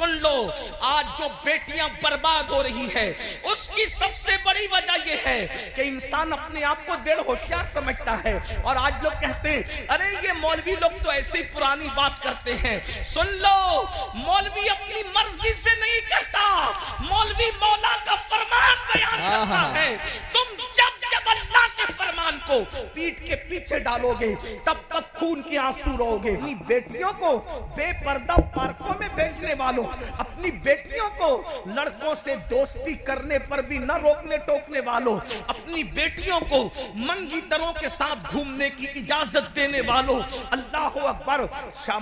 सुन लो, आज जो बेटियां बर्बाद हो रही है उसकी सबसे बड़ी वजह यह है कि इंसान अपने आप को डेढ़ होशियार समझता है। और आज लोग कहते हैं अरे ये मौलवी लोग तो ऐसी पुरानी बात करते हैं। सुन लो, मौलवी अपनी मर्जी से नहीं कहता, मौलवी मौला का फरमान बयान करता है। तुम जब जब अल्लाह के फरमान को पीठ के पीछे डालोगे तब तब खून के आंसू रोगे। अपनी बेटियों को बेपर्दा पार्कों में भेजने वालों, अपनी बेटियों को लड़कों से दोस्ती करने पर भी न रोकने टोकने वालों, अपनी बेटियों को मंगीतरों के साथ घूमने की इजाजत देने वालों, अल्लाह अकबर।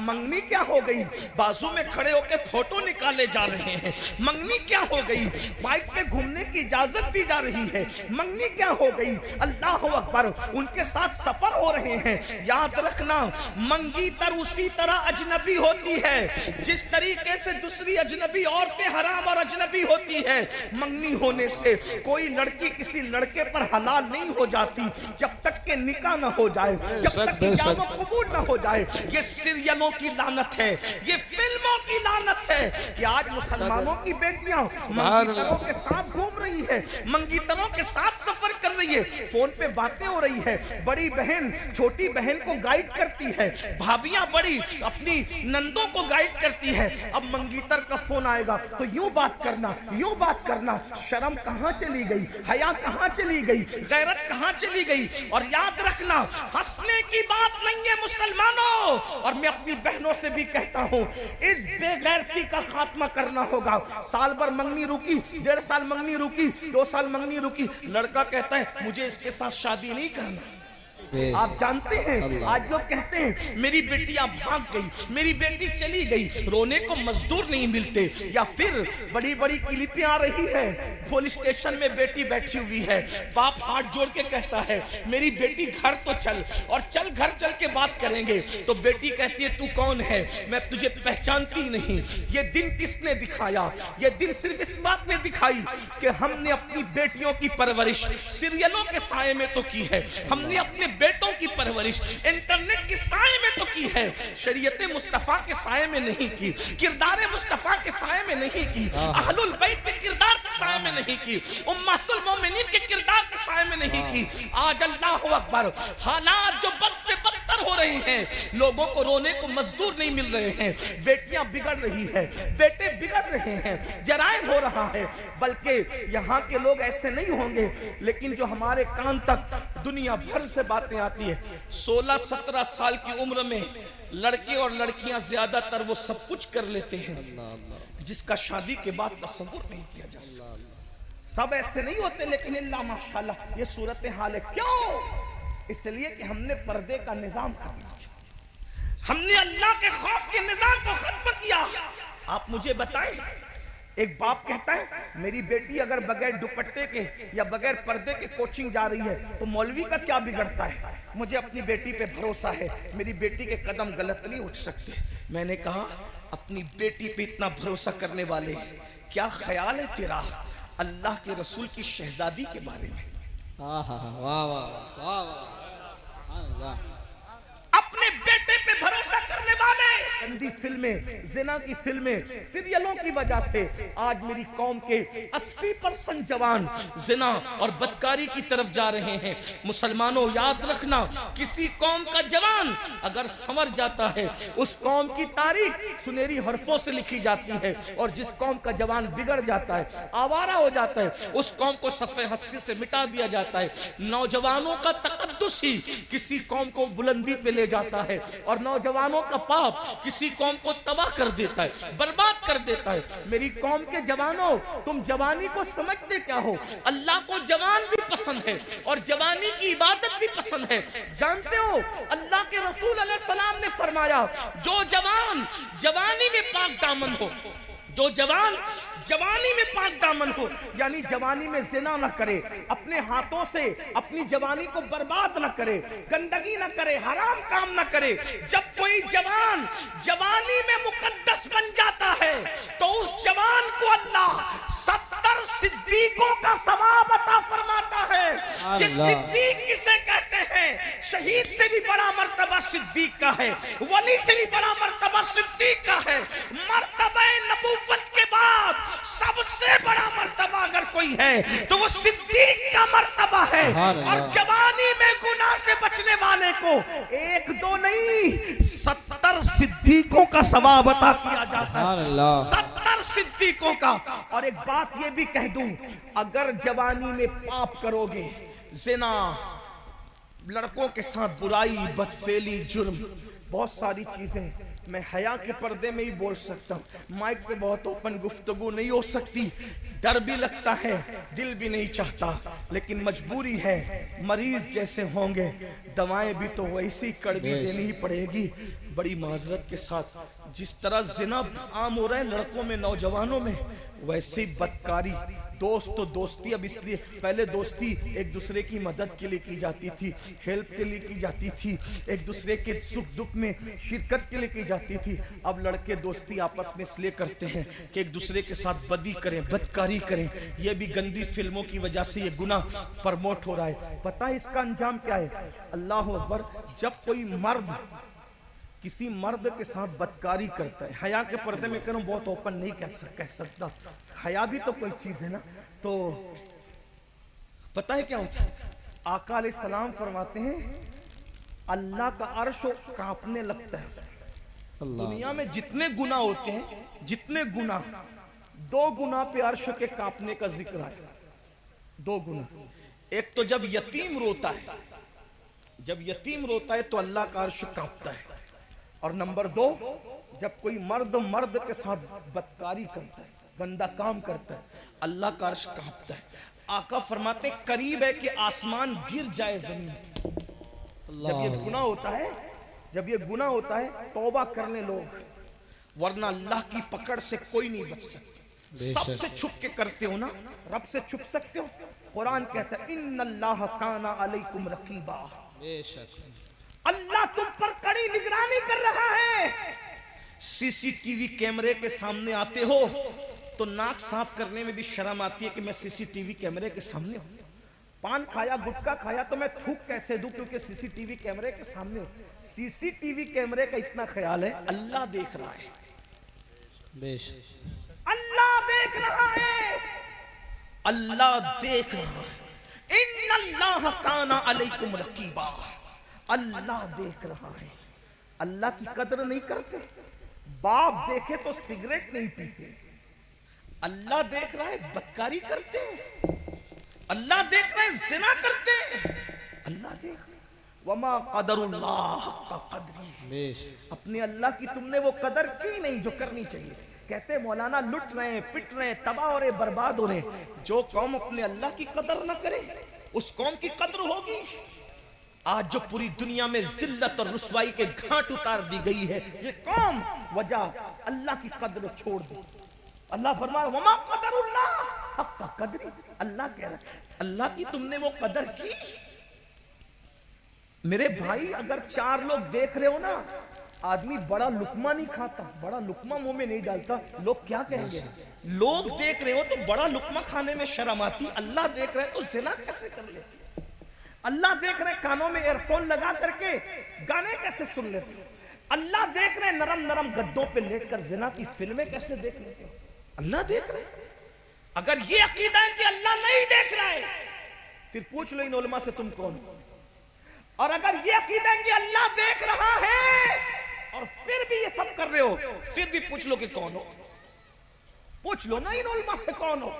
मंगनी क्या हो गई? बाजू में खड़े होकर फोटो निकाले जा रहे हैं। मंगनी क्या हो गई? बाइक पे घूमने की इजाजत दी जा रही है। मंगनी क्या हो गई? अल्लाह अकबर, उनके साथ सफर हो रहे हैं। याद रखना, मंगीतर उसी तरह अजनबी होती है जिस तरीके से दूसरी अजनबी औरतें हराम और अजनबी होती है। मंगनी होने से कोई लड़की किसी लड़के पर हलाल नहीं हो जाती जब तक के निकाह न हो जाए, जब तक कि जामो कबूल न हो जाए। ये सीरियलों की लानत है, ये फिल्मों की लानत है कि आज मुसलमानों की बेटियां मंगीतरों के साथ घूम रही है, मंगीतरों के साथ सफर कर रही है, फोन पे बातें हो रही है। बड़ी बहन छोटी बहन को गाइड करती है, भाभियां बड़ी अपनी नंदों को गाइड करती है। अब मंगीतर का फोन आएगा तो यूं बात करना, यूं बात करना। शर्म कहां चली गई? हया कहां चली गई? गैरत कहां चली गई? और याद रखना, हंसने की बात नहीं है मुसलमानों। और मैं अपनी बहनों से भी कहता हूं, इस बेगैरती का खात्मा करना होगा। साल भर मंगनी रुकी, 1.5 साल मंगनी रुकी, 2 साल मंगनी रुकी, लड़का कहता है मुझे इसके साथ शादी नहीं करना। आप जानते हैं आज लोग कहते हैं मेरी बेटियां भाग गई, मेरी बेटी चली गई, रोने को मजदूर नहीं मिलते। या फिर बड़ी बड़ी क्लिपें आ रही है, पुलिस स्टेशन में बेटी बैठी हुई है, बाप हाथ जोड़ के कहता है मेरी बेटी घर तो चल, और चल घर चल के बात करेंगे। तो बेटी कहती है तू कौन है? मैं तुझे पहचानती नहीं। ये दिन किसने दिखाया? ये दिन सिर्फ इस बात ने दिखाई कि हमने अपनी बेटियों की परवरिश सीरियलों के साए में तो की है, हमने अपने बेटों की परवरिश इंटरनेट के साए में तो की है, शरीयत मुस्तफा के साए में नहीं की, किरदार मुस्तफा के साए में नहीं की, अहलुल बैत के किरदार के साए में नहीं की, उम्मतुल मोमिनीन के किरदार के साए में नहीं की। आज अल्लाह अकबर, हालात जो बद से बदतर हो रहे हैं, लोगों को रोने को मजदूर नहीं मिल रहे हैं, बेटियां बिगड़ रही है, बेटे बिगड़ रहे हैं, जराइम हो रहा है। बल्कि यहाँ के लोग ऐसे नहीं होंगे, लेकिन जो हमारे कान तक दुनिया भर से बातें आती है, 16-17 साल की उम्र में लड़के और लड़कियां ज्यादातर वो सब कुछ कर लेते हैं जिसका शादी के बाद तसव्वुर नहीं किया जा सकता। सब ऐसे नहीं होते, लेकिन अल्लाह माशाल्लाह ये सूरत हाल है। क्यों? इसलिए कि हमने पर्दे का निजाम खत्म किया, हमने अल्लाह के खौफ के निजाम को खत्म किया। आप मुझे बताएं, एक बाप कहता है मेरी बेटी अगर बगैर दुपट्टे के या बगैर पर्दे के कोचिंग जा रही है तो मौलवी का क्या बिगड़ता है? मुझे अपनी बेटी पे भरोसा है, मेरी बेटी के कदम गलत नहीं उठ सकते। मैंने कहा अपनी बेटी पे इतना भरोसा करने वाले क्या ख्याल है तेरा अल्लाह के रसूल की शहजादी के बारे में? अपने बेटे पे भरोसा करने वाले गंदी फिल्में, जिना की फिल्में, सीरियलों की वजह से आज मेरी कौम के 80% जवान जिना और बदकारी की तरफ जा रहे हैं। मुसलमानों याद रखना, किसी कौम का जवान अगर संवर जाता है उस कौम की तारीख सुनहरी हरफों से लिखी जाती है, और जिस कौम का जवान बिगड़ जाता है, आवारा हो जाता है, उस कौम को सफ़े हस्ती से मिटा दिया जाता है। नौजवानों का तकद्दुस ही किसी कौम को बुलंदी पे ले जाता है, और नौजवानों का पाप किसी कौम को तबाह कर देता है, बर्बाद कर देता है। मेरी कौम के जवानों, तुम जवानी को समझते क्या हो? अल्लाह को जवान भी पसंद है और जवानी की इबादत भी पसंद है। जानते हो अल्लाह के रसूल अलैहि सलाम ने फरमाया, जो जवान जवानी में पाक दामन हो, जो जवान जवानी में पाक दामन हो, यानी जवानी में जिना न करे, अपने हाथों से अपनी जवानी को बर्बाद न करे, गंदगी न करे, हराम काम न करे। जब कोई जवान जवानी में मुकद्दस बन जाता है तो उस जवान को अल्लाह 70 सिद्दीकों का सवाब अता फरमाता है। ये सिद्दीक किसे कहते हैं? शहीद से भी बड़ा मर्तबा सिद्दीक का है, वली से भी बड़ा मर्तबा सिद्दीक का है। मर्तबा नबुव्वत गई है तो वो सिद्दीक का मर्तबा है। और जवानी में गुनाह से बचने वाले को एक दो नहीं 70 सिद्दीकों का सवाब अता किया जाता है, 70 सिद्दीकों का। और एक बात ये भी कह दूं, अगर जवानी में पाप करोगे, ज़िना, लड़कों के साथ बुराई, बदफेली, जुर्म, बहुत सारी चीजें, मैं हया के पर्दे में ही बोल सकता हूँ, माइक पे बहुत ओपन गुफ्तगू नहीं हो सकती, डर भी लगता है, दिल भी नहीं चाहता, लेकिन मजबूरी है। मरीज जैसे होंगे, दवाएं भी तो वैसी कड़वी देनी ही पड़ेगी। बड़ी माजरत के साथ, जिस तरह जिना आम हो रहा है लड़कों में, नौजवानों में, वैसे ही बदकारी, दोस्त तो दोस्ती, अब इसलिए पहले दोस्ती एक दूसरे की मदद के लिए की जाती थी, हेल्प के लिए की जाती थी, एक दूसरे के सुख दुख में शिरकत के लिए की जाती थी। अब लड़के दोस्ती आपस में इसलिए करते हैं कि एक दूसरे के साथ बदी करें, बदकारी करें। यह भी गंदी फिल्मों की वजह से ये गुनाह प्रमोट हो रहा है। पता है इसका अंजाम क्या है? अल्लाह अकबर, जब कोई मर्द किसी मर्द के साथ बदकारी करता है, हया के पर्दे में करूं, बहुत ओपन नहीं कह सकता, हया भी तो कोई चीज है ना, तो पता है क्या होता है? आका अलैहिस्सलाम फरमाते हैं अल्लाह का अर्श कांपने लगता है। दुनिया में जितने गुनाह होते हैं, जितने गुनाह, 2 गुनाह पे अर्श के कांपने का जिक्र है। 2 गुनाह, एक तो जब यतीम रोता है, जब यतीम रोता है तो अल्लाह का अर्श कांपता है। और नंबर 2, जब कोई मर्द के साथ बदकारी करता है, गंदा काम करता है, अल्लाह का अर्श कांपता है। आका फरमाते करीब है कि आसमान गिर जाए जमीन पर। जब ये गुनाह होता है, जब ये गुनाह होता है, तौबा कर ले लोग, वरना अल्लाह की पकड़ से कोई नहीं बच सकता। सबसे छुप के करते हो ना, रब से छुप सकते हो। कुरान कहता है इन्नल्लाह काना अलैकुम रकीबा, अल्लाह तुम पर कड़ी निगरानी कर रहा है। सीसीटीवी कैमरे के सामने आते हो तो नाक साफ करने में भी शर्म आती है कि मैं सीसीटीवी कैमरे के सामने हूं। पान खाया, गुटखा खाया तो मैं थूक कैसे दूं, क्योंकि सीसीटीवी कैमरे के सामने हूं। सीसीटीवी कैमरे का इतना ख्याल है, अल्लाह देख रहा है, अल्लाह देख रहा है, अल्लाह देख रहा है। इन्नल्लाह काना अलैकुम रकीबा, अल्लाह देख रहा है। अल्लाह की कदर नहीं करते। बाप देखे तो सिगरेट नहीं पीते, अल्लाह देख रहा है बदकारी करते हैं, अल्लाह देख रहा है ज़िना करते हैं, अल्लाह देख रहा है। वमा क़दरुल्लाह हक़्क़ क़द्रिही, अपने अल्लाह की तुमने वो कदर की नहीं जो करनी चाहिए थी। कहते मौलाना लुट रहे हैं, पिट रहे हैं, तबाह हो रहे, बर्बाद हो रहे। जो कौम अपने अल्लाह की कदर न करे, उस कौम की कदर होगी। आज जो पूरी दुनिया में जिल्लत और रुसवाई के घाट उतार दी गई है, ये कौम वजह अल्लाह की कदर छोड़ दी। अल्लाह फरमा रहा वमा क़दरुल्लाह हक़्क़ क़द्रिही, अल्लाह कह रहा है अल्लाह की तुमने वो कदर की। मेरे भाई, अगर 4 लोग देख रहे हो ना, आदमी बड़ा लुकमा नहीं खाता, बड़ा लुकमा मुंह में नहीं डालता, लोग क्या कहेंगे? लोग देख रहे हो तो बड़ा लुकमा खाने में शर्म आती, अल्लाह देख रहे तो ज़िना कैसे कर लेते? अल्लाह देख रहे कानों में एयरफोन लगा करके गाने कैसे सुन लेते हो? अल्लाह देख रहे नरम नरम गद्दों पे लेटकर ज़िना की फिल्में कैसे देख लेते हो? अल्लाह देख रहे। अगर ये अकीदा है कि अल्लाह नहीं देख रहा है, फिर पूछ लो इन उलमा से तुम कौन हो। और अगर ये अकीदा है कि अल्लाह देख रहा है और फिर भी ये सब कर रहे हो, फिर भी पूछ लो कि कौन हो। पूछ लो ना इन उलमा से कौन हो,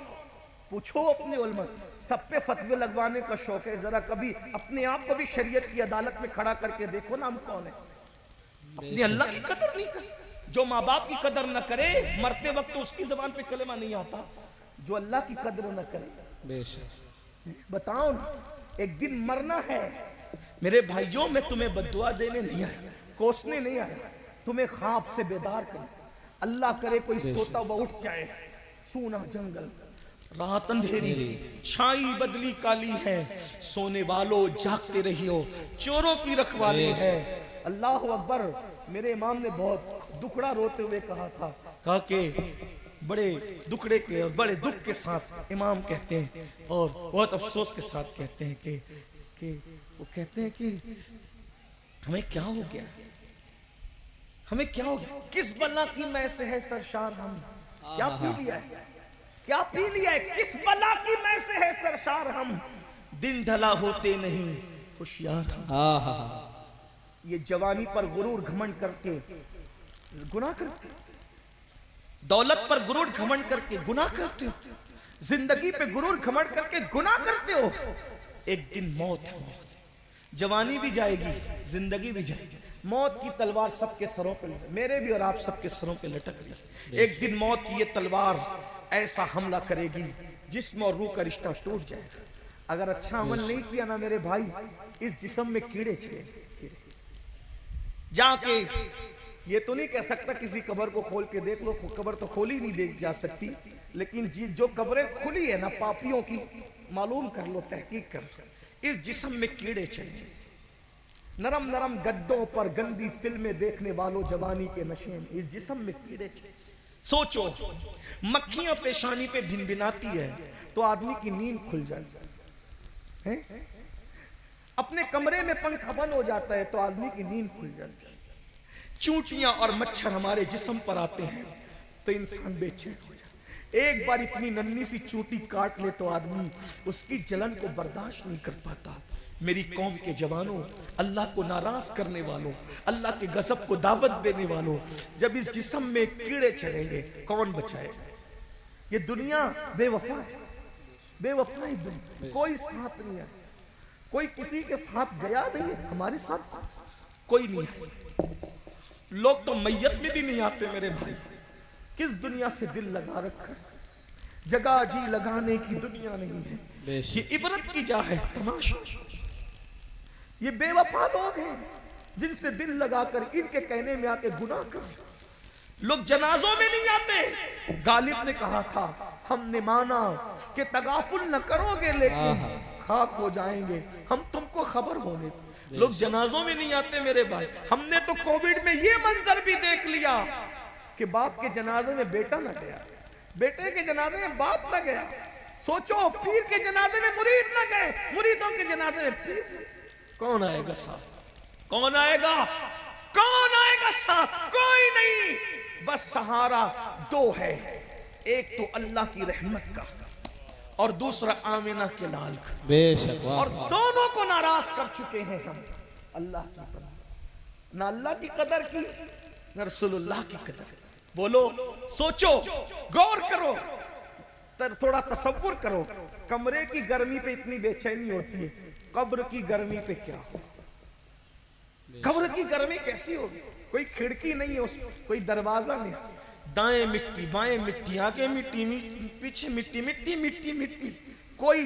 पूछो अपने उलमा। सब पे फतवे लगवाने का शौक है, जरा कभी अपने आप को भी शरीयत की अदालत में खड़ा करके देखो ना, हम कौन है। अपनी अल्लाह की कदर नहीं करे, जो माँ बाप की कदर न करे, मरते वक्त तो उसकी जबान पे कलेमा नहीं आता। जो अल्लाह की कदर न करे, बताओ ना, एक दिन मरना है। मेरे भाइयों, मैं तुम्हें बद्दुआ देने नहीं आया, कोसने नहीं आया, तुम्हें ख्वाब से बेदार कर। अल्लाह करे कोई सोता हुआ उठ जाए, सूना जंगल, रात अंधेरी, छाई बदली काली है, सोने वालों जागते रहियो, चोरों की रखवाली है। अल्लाह अकबर। मेरे इमाम ने बहुत दुखड़ा रोते हुए कहा था, कहा कि बड़े दुखड़े के और बड़े दुख के साथ इमाम कहते हैं और बहुत अफसोस के साथ कहते हैं कि वो कहते हैं कि हमें क्या हो गया, हमें क्या हो गया, किस बला की मैं से है सरशार, हम क्या पी लिया है। क्या पी लिया है? किस बला की मैं से है सरशार हम, दिन ढला होते नहीं होशियार हम। ये जवानी पर गुरूर घमंड करके गुनाह करते हो, दौलत पर गुरूर घमंड करके गुनाह करते हो, जिंदगी पे गुरूर घमंड करके गुनाह करते हो। एक दिन मौत है, मौत, जवानी भी जाएगी, जिंदगी भी जाएगी। मौत की तलवार सबके सरों पे, मेरे भी और आप सबके सरों पे लटक रही। एक दिन मौत की ये तलवार ऐसा हमला करेगी जिस्म और रूह का रिश्ता टूट जाएगा। अगर अच्छा अमल नहीं किया ना मेरे भाई, इस जिस्म में कीड़े चले। जाके ये तो नहीं कह सकता किसी कब्र को खोल के देख लो, कब्र तो खोली नहीं देख जा सकती, लेकिन जो कब्रें खुली है ना पापियों की, मालूम कर लो, तहकीक कर लो, इस जिस्म में कीड़े चले। नरम नरम गद्दों पर गंदी फिल्में देखने वालों जवानी के नशे में, इस जिस्म में कीड़े चले। सोचो, मक्खियां पेशानी पे भिनभिनाती है तो आदमी की नींद खुल जाती है, अपने कमरे में पंखा बंद हो जाता है तो आदमी की नींद खुल जाती है। चूंटियां और मच्छर हमारे जिस्म पर आते हैं तो इंसान बेचैन हो जाता है। एक बार इतनी नन्ही सी चूंटी काट ले तो आदमी उसकी जलन को बर्दाश्त नहीं कर पाता। मेरी कौम के जवानों, अल्लाह को नाराज करने वालों, अल्लाह के गजब को दावत देने वालों, जब इस जिस्म में कीड़े चढ़ेंगे कौन बचाए? ये दुनिया बेवफा है, बेवफा है दुनिया, कोई साथ नहीं है, कोई किसी के साथ गया नहीं है, हमारे साथ कोई नहीं है। लोग तो मैयत में भी नहीं आते मेरे भाई। किस दुनिया से दिल लगा रखा है, जगह जी लगाने की दुनिया नहीं है। ये इबरत की जा है तमाशा। ये बेवफा लोग हैं जिनसे दिल लगाकर इनके कहने में आके गुनाह कर। लोग जनाजों में नहीं आते। गालिब ने कहा था, हमने माना कि तगाफुल न करोगे लेकिन खाक हो जाएंगे हम तुमको खबर होने। लोग जनाजों में नहीं आते मेरे भाई। हमने तो कोविड में ये मंजर भी देख लिया कि बाप के जनाजे में बेटा न गया, बेटे के जनाजे में बाप न गया। सोचो, पीर के जनाजे में मुरीद न गए, मुरीदों के जनाजे में पीर। कौन आएगा साथ? कौन आएगा? कौन आएगा साथ? कोई नहीं। बस सहारा दो है, एक तो अल्लाह की रहमत का और दूसरा आमिना के लाल का। बेशक। और दोनों को नाराज कर चुके हैं हम। अल्लाह की कदर ना, अल्लाह की कदर की ना रसूलुल्लाह की कदर। बोलो, सोचो, गौर करो, थोड़ा तसव्वुर करो। कमरे की गर्मी पे इतनी बेचैनी होती है, कब्र की गर्मी पे क्या हो? कब्र की गर्मी कैसी होगी? कोई खिड़की नहीं है उसमें, कोई दरवाजा नहीं, दाएं मिट्टी बाएं मिट्टी, आगे मिट्टी, पीछे मिट्टी, मिट्टी मिट्टी मिट्टी। कोई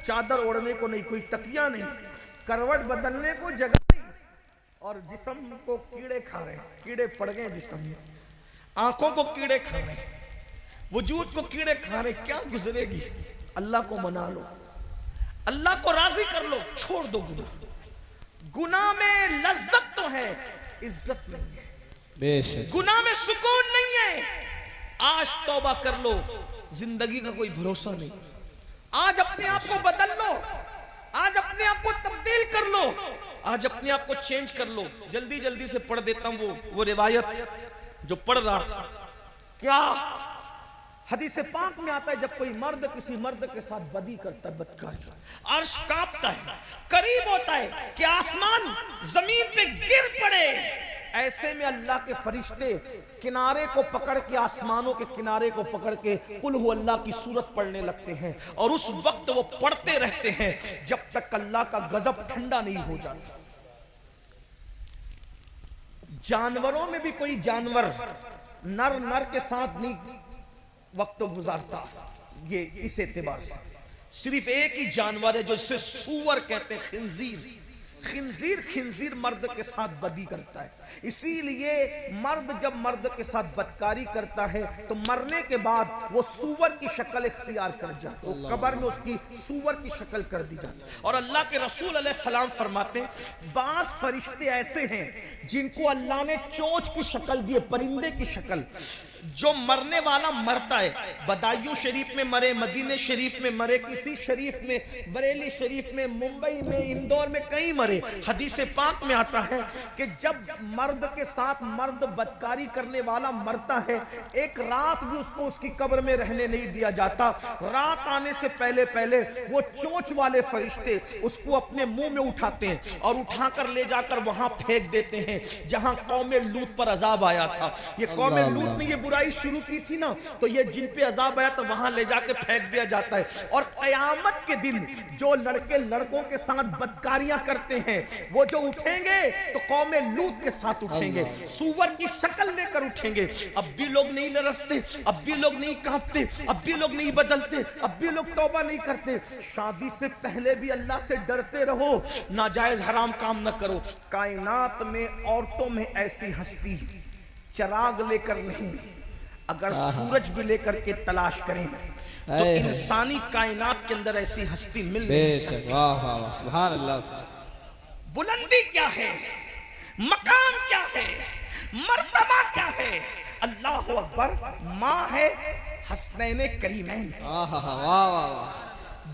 चादर ओढ़ने को नहीं, कोई तकिया नहीं, करवट बदलने को जगह नहीं, और जिस्म को कीड़े खा रहे हैं। कीड़े पड़ गए जिस्म में, आंखों को कीड़े खा रहे हैं, वजूद को कीड़े खा रहे। क्या गुजरेगी? अल्लाह को मना लो, अल्लाह को राजी कर लो, छोड़ दो गुनाह। गुनाह में लज्जत तो है, इज्जत नहीं है। बेशक। गुनाह में सुकून नहीं है। आज तौबा कर लो, जिंदगी का कोई भरोसा नहीं। आज अपने आप को बदल लो, आज अपने आप को तब्दील कर लो, आज अपने आप को चेंज कर लो। जल्दी जल्दी से पढ़ देता हूं वो रिवायत जो पढ़ रहा था। क्या हदीस पाक में आता है, जब कोई मर्द किसी मर्द के साथ बदी करता है, बदकारी, अर्श कांपता है, करीब होता है कि आसमान जमीन पे गिर पड़े। ऐसे में अल्लाह के फरिश्ते किनारे को पकड़ के, आसमानों के किनारे को पकड़ के कुल हु अल्लाह की सूरत पढ़ने लगते हैं, और उस वक्त वो पढ़ते रहते हैं जब तक अल्लाह का गजब ठंडा नहीं हो जाता। जानवरों में भी कोई जानवर नर नर के साथ नहीं वक्त गुजारता। ये इस एतबार से सिर्फ एक ही जानवर है जो इसे सूअर कहते हैं, खिंजीर। खिंजीर खिंजीर मर्द के साथ बदी करता है। इसीलिए मर्द जब मर्द के साथ बदकारी करता है तो मरने के बाद वो सूअर की शक्ल इख्तियार कर जाता है, कब्र में उसकी सूअर की शक्ल कर दी जाती है। और अल्लाह के रसूल अलैहिस्सलाम फरमाते हैं, बास फरिश्ते ऐसे हैं जिनको अल्लाह ने चोंच की शक्ल दी है, परिंदे की शक्ल। जो मरने वाला मरता है, बदायूं शरीफ में मरे, मदीने शरीफ में मरे, किसी शरीफ में, बरेली शरीफ में, मुंबई में, इंदौर में, कहीं मरे। हदीस पाक में आता है कि जब मर्द के साथ मर्द बदकारी करने वाला मरता है, एक रात भी उसको उसकी कब्र में रहने नहीं दिया जाता। रात आने से पहले पहले वो चोंच वाले फरिश्ते उसको अपने मुंह में उठाते हैं और उठाकर ले जाकर वहां फेंक देते हैं जहां कौमे लूत पर अजाब आया था। ये कौमे लूत ने ये बुराई शुरू की थी ना, तो ये जिन पे अजाब आया तो वहां ले जाके फेंक दिया जाता है। और कयामत के दिन जो लड़के लड़कों के साथ बदकारियां करते हैं वो जो उठेंगे तो कौमे लूत के साथ उठेंगे, सूअर की शक्ल लेकर उठेंगे। अब भी लोग नहीं लरसते, अब भी लोग नहीं कांपते, अब भी लोग नहीं बदलते, अब भी लोग तौबा नहीं करते। शादी से पहले भी अल्लाह से डरते रहो, नाजायज हराम काम न करो। कायनात में औरतों में ऐसी हस्ती चिराग लेकर नहीं, अगर सूरज भी लेकर के तलाश करें तो इंसानी कायनात के अंदर ऐसी हस्ती मिल नहीं सकती। सुभान अल्लाह। बुलंदी क्या है, मकाम क्या है, मर्तबा क्या है? अल्लाह अकबर। माँ है हसनैन करीमैन,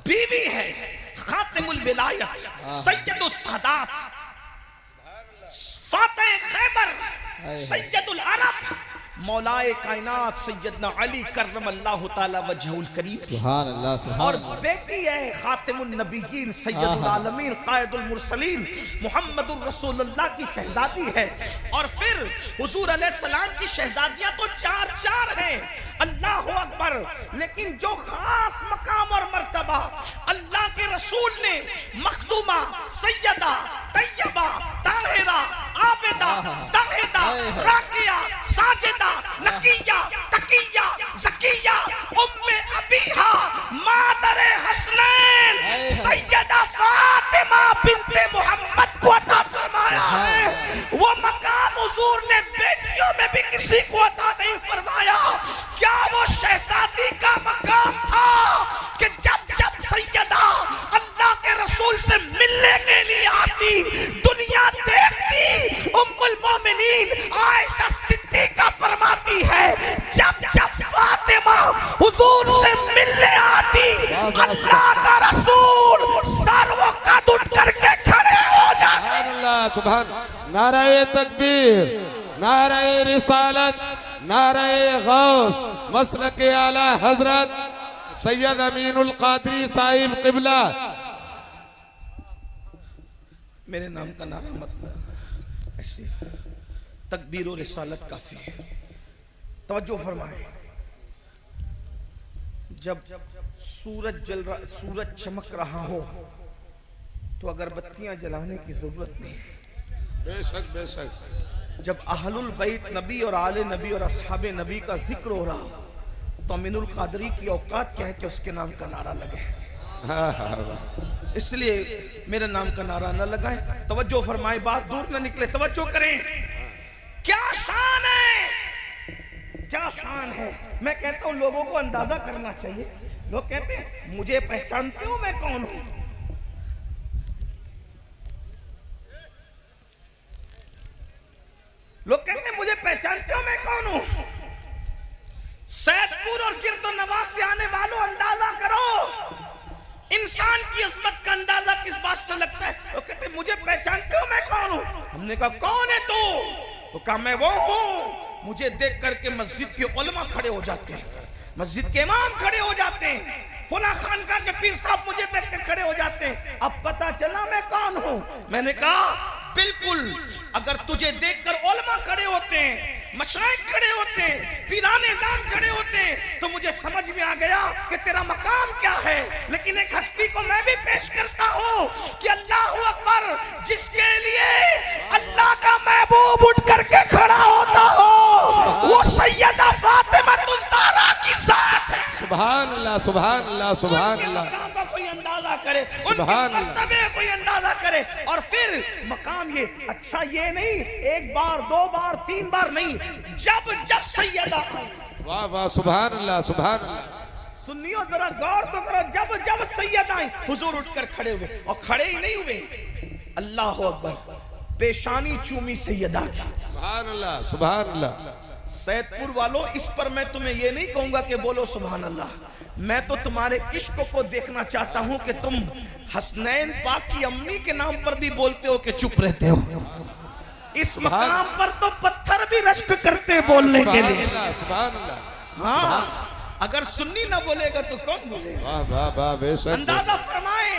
बीवी है खातिमुल विलायत, सैयदुस सादात, फातिह खैबर, सैयदुल अरब, मौलाए कायनात सैयदना अली करमल्लाहु ताला वजहुल करीम। सुभान अल्लाह, सुभान। और बेटी है खातिमुन नबिय्यीन सैयदुल आलमीन कायदुल मुरसलीन मुहम्मदुर रसूलुल्लाह की शहजादी है। और फिर हुजूर अलैहिस्सलाम की शहजादियां तो चार चार हैं, अल्लाह अकबर। लेकिन जो खास मकाम और मर्तबा अल्लाह के रसूल ने मखदूमा, सैयदा, तैयबा, ताहिरा, आबिदा, ज़ाहिदा, राकिया, साजिदा, नकिया, तकिया, ज़किया, उम्मे अबीहा, मादरे हसनैन, सैयदा फातिमा बिन्ते मोहम्मद को अता फरमाया है। वो मकाम हुजूर ने बेटियों में भी किसी को अता नहीं फरमाया। क्या वो शहजादी का मकाम था कि जब जब सैयदा अल्लाह के रसूल से मिलने के लिए आती, दुनिया देखती। उम्मुल मोमिनीन आयशा सिद्दीका फरमाती है, जब जब फातिमा हुजूर से मिलने आती, अल्लाह का रसूल सर वो कद उठ करके खड़े हो जाते। अल्लाह सुभान। नाराए तकबीर, नाराए रिसालत, नाराए गौस, मसलक आला हजरत सैयद अमीनुल कादरी साहिब किबला। मेरे नाम का नारा मतलब ऐसे तकबीर और रिसालत काफी है। तवज्जो फरमाए। जब सूरज चमक रहा हो तो अगरबत्तियां जलाने की जरूरत नहीं है। बेशक बेशक। जब अहलुल बैत नबी और आले नबी और असहाबे नबी का जिक्र हो रहा हो तो अमीनुल कादरी की औकात क्या है कि उसके नाम का नारा लगे। इसलिए मेरे नाम का नारा न लगाए। तवज्जो फरमाए, बात दूर न निकले, तवज्जो करें। क्या शान है, क्या शान है। मैं कहता हूं लोगों को अंदाजा करना चाहिए। लोग कहते हैं मुझे पहचानते हो मैं कौन हूं। लोग कहते हैं मुझे पहचानते हो मैं कौन हूं। सैदपुर और गिरदो नवाज से आने वालों अंदाजा करो इंसान की अज़मत का अंदाजा किस बात से लगता है। वो कहते हैं मुझे पहचानते हो मैं कौन हूं। हमने कहा कौन है तू। वो कहा मैं वो हूं। मुझे देख करके मस्जिद के उलमा खड़े हो जाते हैं, मस्जिद के इमाम खड़े हो जाते हैं, फुला खानका के पीर साहब मुझे देख के खड़े हो जाते हैं। अब पता चला मैं कौन हूं। मैंने कहा बिल्कुल, अगर तुझे देखकर उलमा खड़े होते हैं, मशाइख खड़े होते हैं, पीराने निज़ाम खड़े होते हैं तो मुझे समझ में आ गया कि तेरा मकाम क्या है। लेकिन एक हस्ती को मैं भी पेश करता हूं कि अल्लाह अकबर, जिसके लिए अल्लाह का महबूब उठ करके खड़ा होता हो, वो सैयदा फातिमा ज़हरा की जात है। सुभान अल्लाह, सुभान अल्लाह, सुभान अल्लाह। मकाम का कोई अंदाजा करे, उनके मर्तबे कोई अंदाजा करे। और फिर मकाम ये अच्छा ये नहीं एक बार दो बार तीन बार नहीं, जब जब सैयदा। वाह वाह, सुभान अल्लाह, सुभान अल्लाह। सुनियो जरा गौर तो करो, जब जब सैयदा आई हुजूर उठकर खड़े हुए। और खड़े ही नहीं हुए, अल्लाह अकबर, पेशानी चूमी सैयदा की। सुभान अल्लाह, सुभान अल्लाह। सैदपुर वालों, इस पर मैं तुम्हें ये नहीं कहूंगा कि बोलो सुभान अल्लाह, मैं तो तुम्हारे इश्क को देखना चाहता हूं कि तुम हसनैन पाक की अम्मी के नाम पर भी बोलते हो कि चुप रहते हो। इस मकाम पर तो पत्थर भी रश्क करते बोलने के लिए। हाँ, अगर सुन्नी ना बोलेगा तो कौन बोलेगा? अंदाजा फरमाए,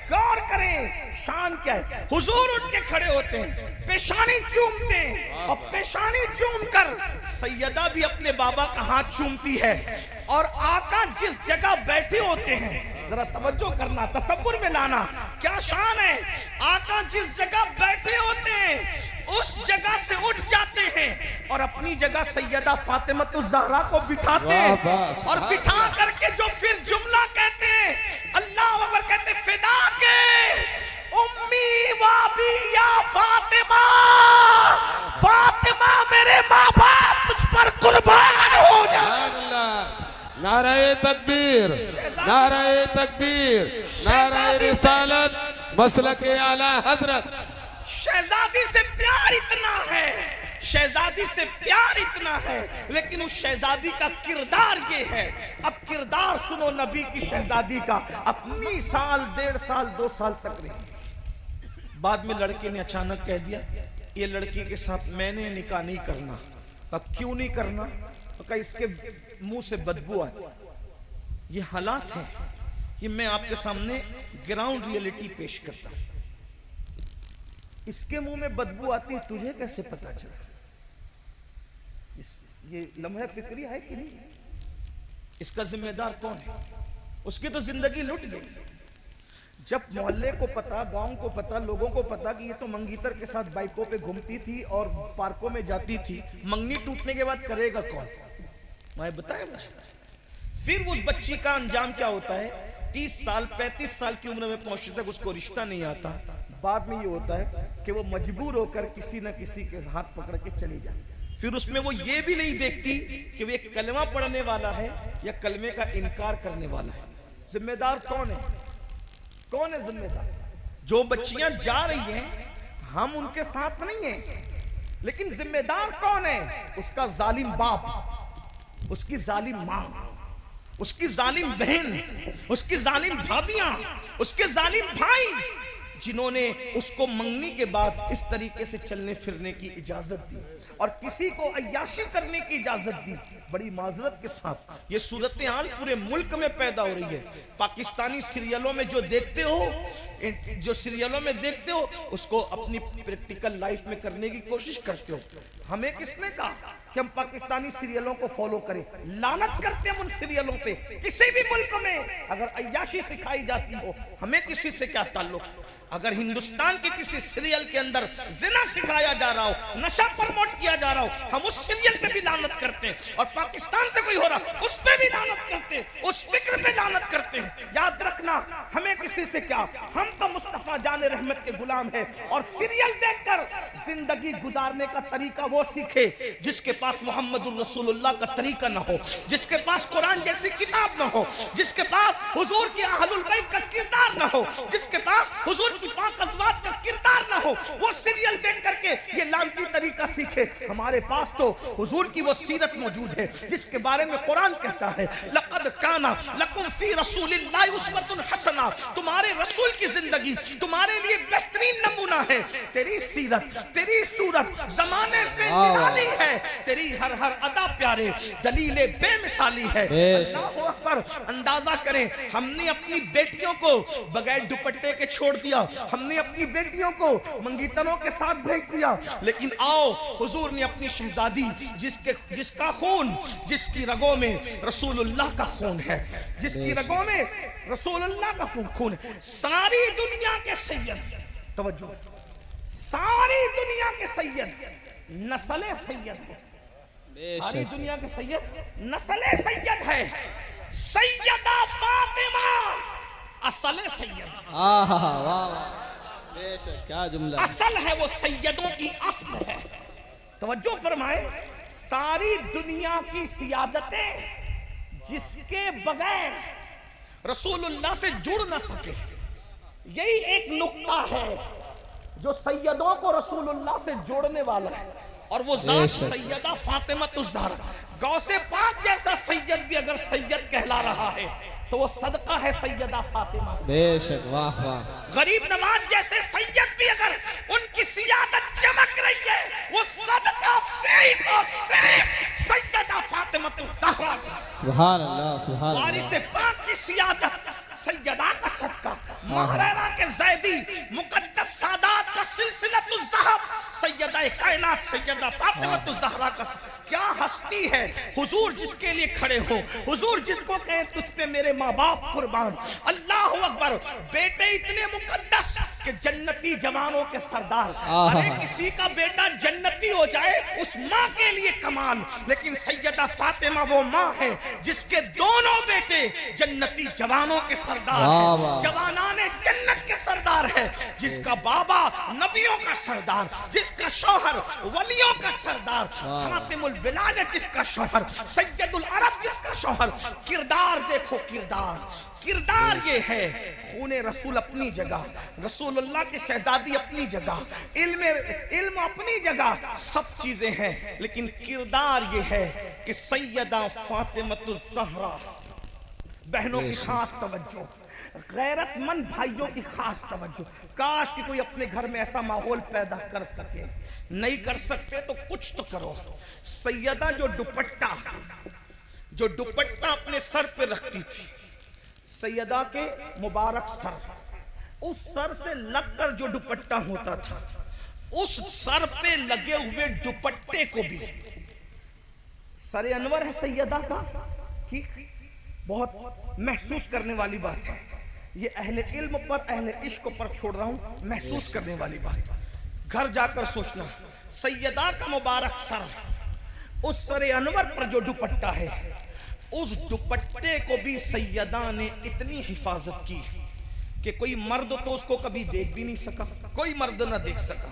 गौर करें, शान क्या है। हुजूर उठ के खड़े होते हैं, पेशानी चूमते हैं, और पेशानी चूम कर सैयदा भी अपने बाबा का हाथ चूमती है। और आका जिस जगह बैठे होते हैं, जरा तवज्जो करना, तसव्वुर में लाना, क्या शान है। आका जिस जगह बैठे होते हैं उस जगह से उठ जाते हैं और अपनी जगह सैयदा फातिमतुज़ ज़हरा को बिठाते हैं, और बिठा करके जो फिर जुमला कहते हैं, अल्लाह अकबर कहते, फिदा के उम्मी वाबी या फातिमा, फातिमा मेरे माँ बाप तुझ पर कुर्बान हो जाए। नाराए तकबीर, नाराए तकबीर, नाराए रिसालत, मसलके आला हजरत। शहजादी से प्यार इतना है, शहजादी से प्यार इतना है, लेकिन उस शहजादी का किरदार ये है। अब किरदार सुनो नबी की शहजादी का। अपनी साल, 1.5 साल, 2 साल तक रही। बाद में लड़के ने अचानक कह दिया, ये लड़की के साथ मैंने निकाह नहीं करना। तब क्यों नहीं करना? तो कहा इसके मुंह से बदबू आती। ये हालात हैं, ये मैं आपके सामने ग्राउंड रियलिटी पेश करता हूं। इसके मुंह में बदबू आती, तुझे कैसे पता चला? ये लम्हे फिक्री है कि नहीं? इसका जिम्मेदार कौन है? उसकी तो जिंदगी लुट गई। जब मोहल्ले को पता, गांव को पता, लोगों को पता कि ये तो मंगीतर के साथ बाइकों पे घूमती थी और पार्कों में जाती थी, मंगनी टूटने के बाद करेगा कौन? मैं बताया मुझे। फिर उस बच्ची का अंजाम क्या होता है? 30 साल 35 साल की उम्र में पहुंचने तक उसको रिश्ता नहीं आता। बाद में ये होता है कि वो मजबूर होकर किसी न किसी के हाथ पकड़ के चली जाए। फिर उसमें वो ये भी नहीं देखती कि वो एक कलमा पढ़ने वाला है या कलमे का इनकार करने वाला है। जिम्मेदार कौन है? कौन है जिम्मेदार? जो बच्चियां जा रही हैं, हम उनके साथ नहीं हैं, लेकिन जिम्मेदार कौन है? उसका जालिम बाप, उसकी जालिम मां, उसकी जालिम बहन, उसकी जालिम भाभियां, उसके जालिम भाई, जिन्होंने उसको मंगनी के बाद इस तरीके से चलने फिरने की इजाजत दी और किसी को अय्याशी करने की इजाजत दी। बड़ी माजरत के साथ ये सूरत हाल पूरे मुल्क में पैदा हो रही है। पाकिस्तानी सीरियलों में जो देखते हो, उसको अपनी प्रैक्टिकल लाइफ में करने की कोशिश करते हो। हमें किसने कहा कि हम पाकिस्तानी सीरियलों को फॉलो करें? लानत करते हैं उन सीरियलों पे। किसी भी मुल्क में अगर अय्याशी सिखाई जाती हो, हमें किसी से क्या ताल्लुक? अगर हिंदुस्तान के किसी सीरियल के अंदर जिना सिखाया जा रहा हो, नशा प्रमोट किया जा रहा हो, हम उस सीरियल पे भी लानत करते हैं। और पाकिस्तान से कोई हो रहा, उस पे भी लानत करते हैं, उस फिक्र पे लानत करते हैं। याद रखना, हमें किसी से क्या, हम तो मुस्तफा जाने रहमत के गुलाम हैं। और सीरियल देखकर जिंदगी गुजारने का तरीका वो सीखे जिसके पास मोहम्मदुर रसूलुल्लाह का तरीका ना हो, जिसके पास कुरान जैसी किताब ना हो, जिसके पास हुजूर के अहलुल बैत का किरदार ना हो, जिसके पास हुजूर की पाक अज़वाज का किरदार ना हो। वो सीरियल देख करके ये लानती तरीका सीखे। हमारे पास तो हुजूर की वो सीरत मौजूद है जिसके बारे में कुरान कहता है, लक़द काना लकुम फी रसूलिल्लाहि उस्वतुन हसना। तुम्हारे रसूल की जिंदगी तुम्हारे लिए बेहतरीन नमूना है। तेरी सीरत, तेरी सूरत जमाने से निराली है, तेरी हर हर अदा प्यारे, दलीले बेमिसाली है। अल्लाहु अकबर। अंदाजा करें, हमने अपनी बेटियों को बगैर दुपट्टे के छोड़ दिया, हमने अपनी बेटियों को मंगीतरों के साथ भेज दिया। लेकिन आओ, हुजूर ने अपनी शहजादी, जिसका खून, जिसकी रगों में रसूलुल्लाह का खून है, जिसकी रगों में रसूलुल्लाह का खून है, सारी दुनिया के सैयद, तवज्जो, सारी दुनिया के सैयद नस्ले सैयद है। सारी दुनिया के सैयद नस्ले सैयद है। सैयदा फातिमा असले सैयद। क्या जुमला, असल है वो, सैयदों की अस्ल है। तवज्जो फरमाए, सारी दुनिया की सियादतें जिसके बगैर रसूलुल्लाह से जुड़ ना सके, यही एक नुक्ता है जो सैयदों को रसूलुल्लाह से जोड़ने वाला है। और वो जात सैयदा फातिमतुज़ ज़हरा। गौसे पाक जैसा सैयद भी अगर सैयद कहला रहा है तो वो सदका है सैयदा फातिमा। बेशक, वाह वाह। गरीब नवाज जैसे सैयद भी अगर उनकी सियादत चमक रही है वो सदका सिर्फ और सिर्फ सैयदा फातिमतुज़ ज़हरा। सुभान अल्लाह, सुभान अल्लाह। वारिस पाक की सियादत सैयदा का सदका, महरेरा के ज़ैदी मुक़द्दस सादात का सिलसिलतुज़ ज़हब सैयदा कायनात सैयदा फातिमतुज़ ज़हरा का। क्या हस्ती है हुजूर जिसके लिए खड़े हो, हुजूर जिसको कहे तुझ पे मेरे माँ बाप कुर्बान। अल्लाह अकबर। बेटे इतने मुकद्दस कि जन्नती जवानों के सरदार। अरे किसी का बेटा जन्नती हो जाए उस माँ के लिए कमाल, लेकिन सैयदा फातिमा वो माँ है जिसके दोनों बेटे जन्नती जवानों के सरदार है, जवानाने जन्नत के सरदार है, जिसका बाबा नबियों का सरदार, जिसका शौहर वलियों का सरदार, खातिमुल विलायत जिसका शौहर, सैयदुल अरब जिसका शौहर। किरदार देखो, किरदार ये है। खूने रसूल अपनी जगह, रसूलुल्लाह के शहजादी अपनी जगह, इल्म अपनी जगह, सब चीजें हैं, लेकिन किरदार ये है कि सैयदा फातिमतुज़ ज़हरा। बहनों की खास तवज्जो, गैरतमंद भाइयों की खास तवज्जो। काश कि कोई अपने घर में ऐसा माहौल पैदा कर सके। नहीं कर सकते तो कुछ तो करो। सैयदा जो दुपट्टा अपने सर पे रखती थी, सैयदा के मुबारक सर, उस सर से लगकर जो दुपट्टा होता था, उस सर पे लगे हुए दुपट्टे को भी, सर अनवर है सैयदा का, ठीक, बहुत महसूस करने वाली बात है ये। अहले इल्म पर, अहले इश्क पर छोड़ रहा हूं, महसूस करने वाली बात। घर जाकर सोचना, सैयदा का मुबारक सर, उस सर अनवर पर जो दुपट्टा है, उस दुपट्टे को भी सैयदा ने इतनी हिफाजत की कि कोई मर्द तो उसको कभी देख भी नहीं सका, कोई मर्द ना देख सका,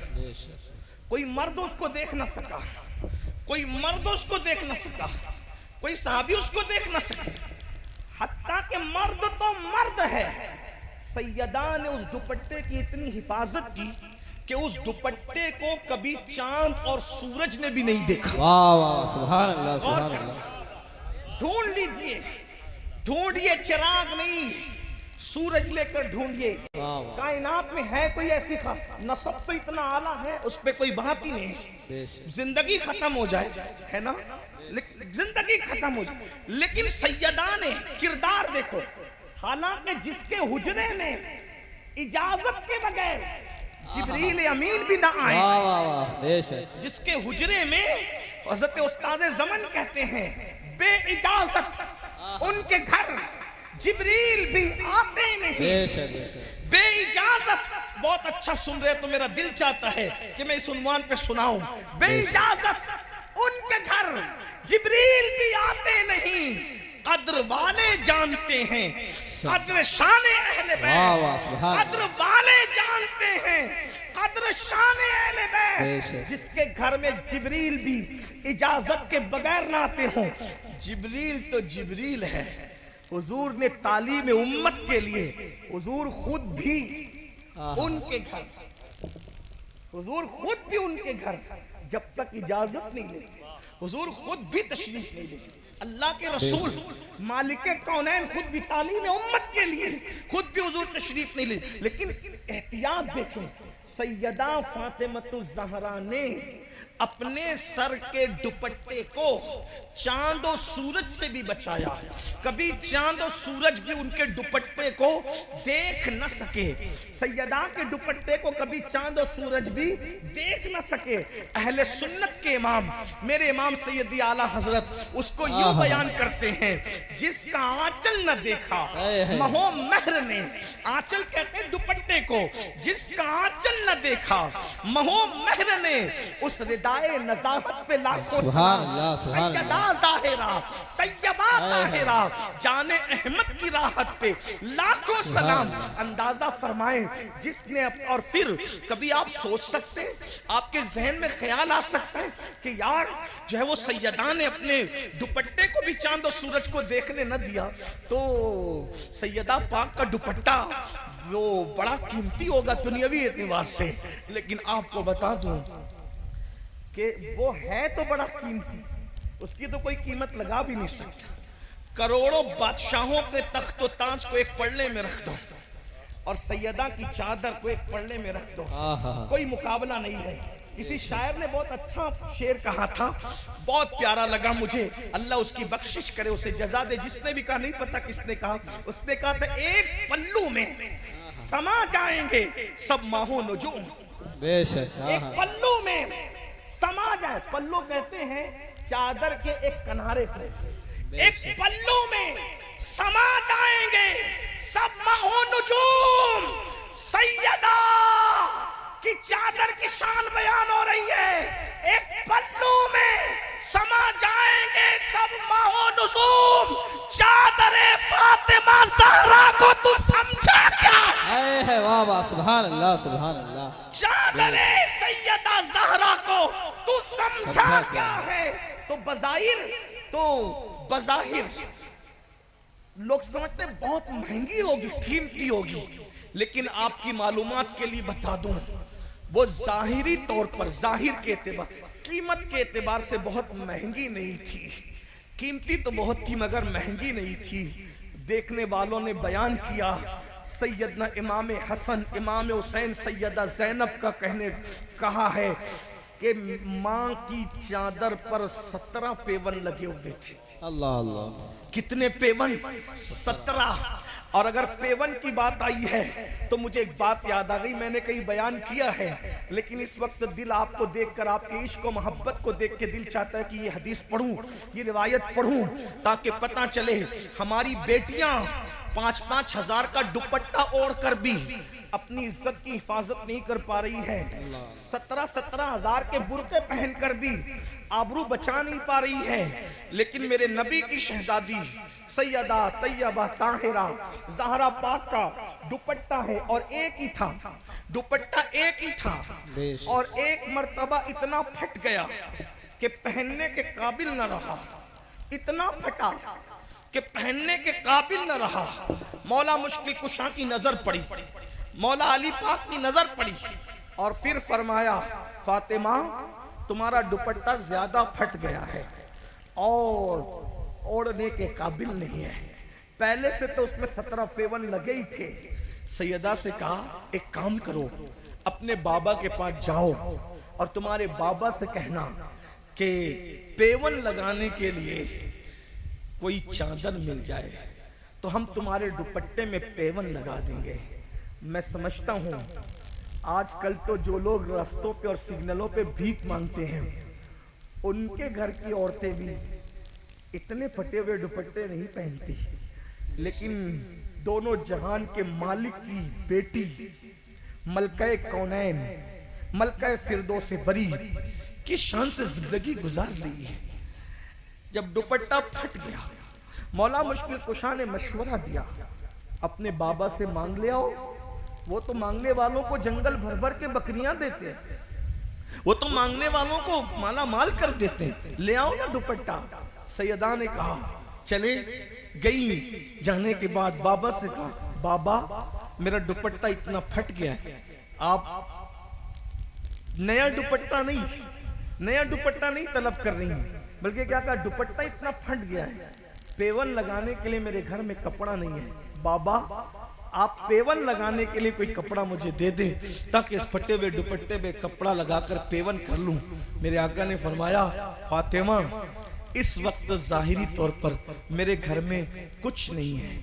कोई मर्द उसको देख ना सका, कोई मर्द उसको देख ना सका, कोई साहबी उसको देख ना सके। हत्ता के मर्द तो मर्द है, सैयदा ने उस दुपट्टे की इतनी हिफाजत की कि उस दुपट्टे को कभी चांद और सूरज ने भी नहीं देखा। वाह वाह, सुभान अल्लाह, सुभान अल्लाह। ढूंढ लीजिए, ढूंढिए, चिराग नहीं सूरज लेकर ढूंढिए। कायनात में है कोई ऐसी नसब तो इतना आला है, उस पे कोई बात ही नहीं। जिंदगी खत्म हो जाए, है ना, जिंदगी खत्म हो जाए, लेकिन सैयदा ने किरदार देखो। हालांकि जिसके हुजरे में इजाजत के बगैर जिब्रील अमीन भी ना आए, जिसके हुजरे में हज़रत उस्ताद ज़मन कहते हैं बे इजाजत उनके घर जिब्रील भी आते नहीं, बे इजाजत। बहुत अच्छा सुन रहे तो मेरा दिल चाहता है कि मैं इस उन्वान पे सुनाऊं। बे इजाजत उनके घर जिब्रील भी आते नहीं, कद्र वाले जानते हैं, कद्र शाने अहले बैत, कद्र वाले जानते हैं, कद्र शाने अहले बैत। जिसके घर में जिब्रील भी इजाजत के बगैर ना आते हो। जिब्रील तो जिब्रील है। हुजूर ने तालीम उम्मत के लिए, हुजूर खुद भी उनके घर, हुजूर खुद भी उनके घर जब तक इजाजत नहीं लेते, हुजूर खुद भी तशरीफ नहीं लेते। अल्लाह के रसूल मालिक कौनैन खुद भी तालीम उम्मत के लिए खुद भी हुजूर तशरीफ नहीं ले। लेकिन एहतियात देखें, सैयदा फातिमतुज़ ज़हरा ने अपने सर के दुपट्टे को चांद और सूरज से भी बचाया। कभी चांद और सूरज भी उनके दुपट्टे को देख न सके, सैयदा के दुपट्टे को कभी चांद और सूरज भी देख न सके। अहले सुन्नत के इमाम, मेरे इमाम सैयदी आला हजरत उसको यूं बयान करते हैं, जिसका आंचल न देखा महो महर ने, आंचल कहते हैं दुपट्टे को, जिसका आंचल न देखा महो महर ने, उस रिदाए नज़ाहत पे लाखों सलाम। सैयदा ज़ाहिरा तैयबा ताहिरा जाने अहमद की राहत पे लाखों सलाम। अंदाजा फरमाएं जिसने, और फिर कभी आप सोच सकते हैं, आपके जहन में ख्याल आ सकता है कि यार जो है वो सैयदा ने अपने दुपट्टे को भी चांद और सूरज को देखने न दिया, तो सैयदा पाक का दुपट्टा वो बड़ा कीमती होगा दुनियावी एतबार से। लेकिन आपको बता दूं, कि वो है तो बड़ा कीमती, उसकी तो कोई कीमत लगा भी नहीं सकता। करोड़ों बादशाहों के तख्त ताज को एक पल्ले में रख दो और सैयदा की चादर को एक पल्ले में रख दो, कोई मुकाबला नहीं है। किसी शायर ने बहुत अच्छा शेर कहा था, बहुत प्यारा लगा मुझे, अल्लाह उसकी बख्शिश करे, उसे जजा दे। जिसने भी कहा, नहीं पता किसने कहा, उसने कहा था एक पल्लू में समा जाएंगे सब माहो नुजूम। बेशक। एक पल्लू में समा जाए, पल्लू कहते हैं चादर के एक किनारे को, एक पल्लू में समा जाएंगे सब माहो नुजूम। सैयदा की चादर की शान बयान हो रही है, एक पल्लू में समा जाएंगे सब माहो नुजूम। चादरे फातिमा ज़हरा को तू समझा क्या? है वाह वाह, सुभान अल्लाह सुभान अल्लाह। चादरे सैयदा ज़हरा को तू समझा क्या है? तो बज़ाहिर लोग समझते बहुत महंगी होगी, कीमती होगी, लेकिन आपकी मालूमात के लिए बता दूं, वो जाहिरी तौर पर, जाहिर के एतबार, कीमत के एतबार से बहुत महंगी नहीं थी। कीमती तो बहुत थी मगर महंगी नहीं थी। देखने वालों ने बयान किया, सैयदना इमाम हसन, इमाम हुसैन, सैयदा ज़ैनब का कहा है कि माँ की चादर पर 17 पेवन लगे हुए थे। अल्लाह अल्लाह। कितने पेवन? 17। और अगर पेवन की बात आई है तो मुझे एक बात याद आ गई, मैंने कहीं बयान किया है, लेकिन इस वक्त दिल आपको देखकर, आपके इश्क और मोहब्बत को देख के दिल चाहता है कि ये हदीस पढ़ूं, ये रिवायत पढ़ूं, ताकि पता चले हमारी बेटियां 5-5 हजार का दुपट्टा ओढ़ कर भी अपनी इज्जत की हिफाजत नहीं कर पा रही है। 17-17 हजार के बुरके पहनकर भी आबरू बचा नहीं पा रही है। लेकिन मेरे नबी की शहजादी सैयदा तैयबा ताहिरा ज़हरा पाक का दुपट्टा है, और एक ही था, दुपट्टा एक ही था, और एक मर्तबा इतना फट गया कि पहनने के काबिल न रहा। इतना फटा कि पहनने के काबिल न रहा। मौला मुश्किल कुशा की नजर पड़ी, मौला अली पाक की नजर पड़ी, और फिर फरमाया, फातिमा तुम्हारा दुपट्टा ज्यादा फट गया है और ओढ़ने के काबिल नहीं है। पहले से तो उसमें 17 पेवन लगे ही थे। सैयदा से कहा, एक काम करो, अपने बाबा के पास जाओ और तुम्हारे बाबा से कहना कि पेवन लगाने के लिए कोई चादर मिल जाए तो हम तुम्हारे दुपट्टे में पेवन लगा देंगे। मैं समझता हूँ आजकल तो जो लोग रास्तों पे और सिग्नलों पे भीख मांगते हैं, उनके घर की औरतें भी इतने फटे हुए दुपट्टे नहीं पहनती, लेकिन दोनों जहान के मालिक की बेटी मलका कौनैन, मलका फिरदौस बरी की शान से जिंदगी गुजार ली है। जब दुपट्टा फट गया, मौला मुश्किल कुशा ने मशवरा दिया, अपने बाबा से मांग ले आओ। वो तो मांगने वालों को जंगल भर भर के बकरियां देते हैं, वो तो मांगने वालों को माला माल कर देते हैं, ले आओ ना दुपट्टा। सैयदा ने कहा, चले गई। जाने के बाद बाबा से कहा, बाबा मेरा दुपट्टा इतना फट गया है, आप नया दुपट्टा नहीं तलब कर रही हैं, बल्कि क्या कहा, दुपट्टा इतना फट गया है, पेवन लगाने के लिए मेरे घर में कपड़ा नहीं है। बाबा आप पेवन लगाने के लिए कोई कपड़ा मुझे दे दें ताकि इस फटे हुए दुपट्टे में कपड़ा लगाकर पेवन कर लूं। मेरे आका ने फरमाया, फातिमा इस वक्त जाहिरी तौर पर मेरे घर में कुछ नहीं है,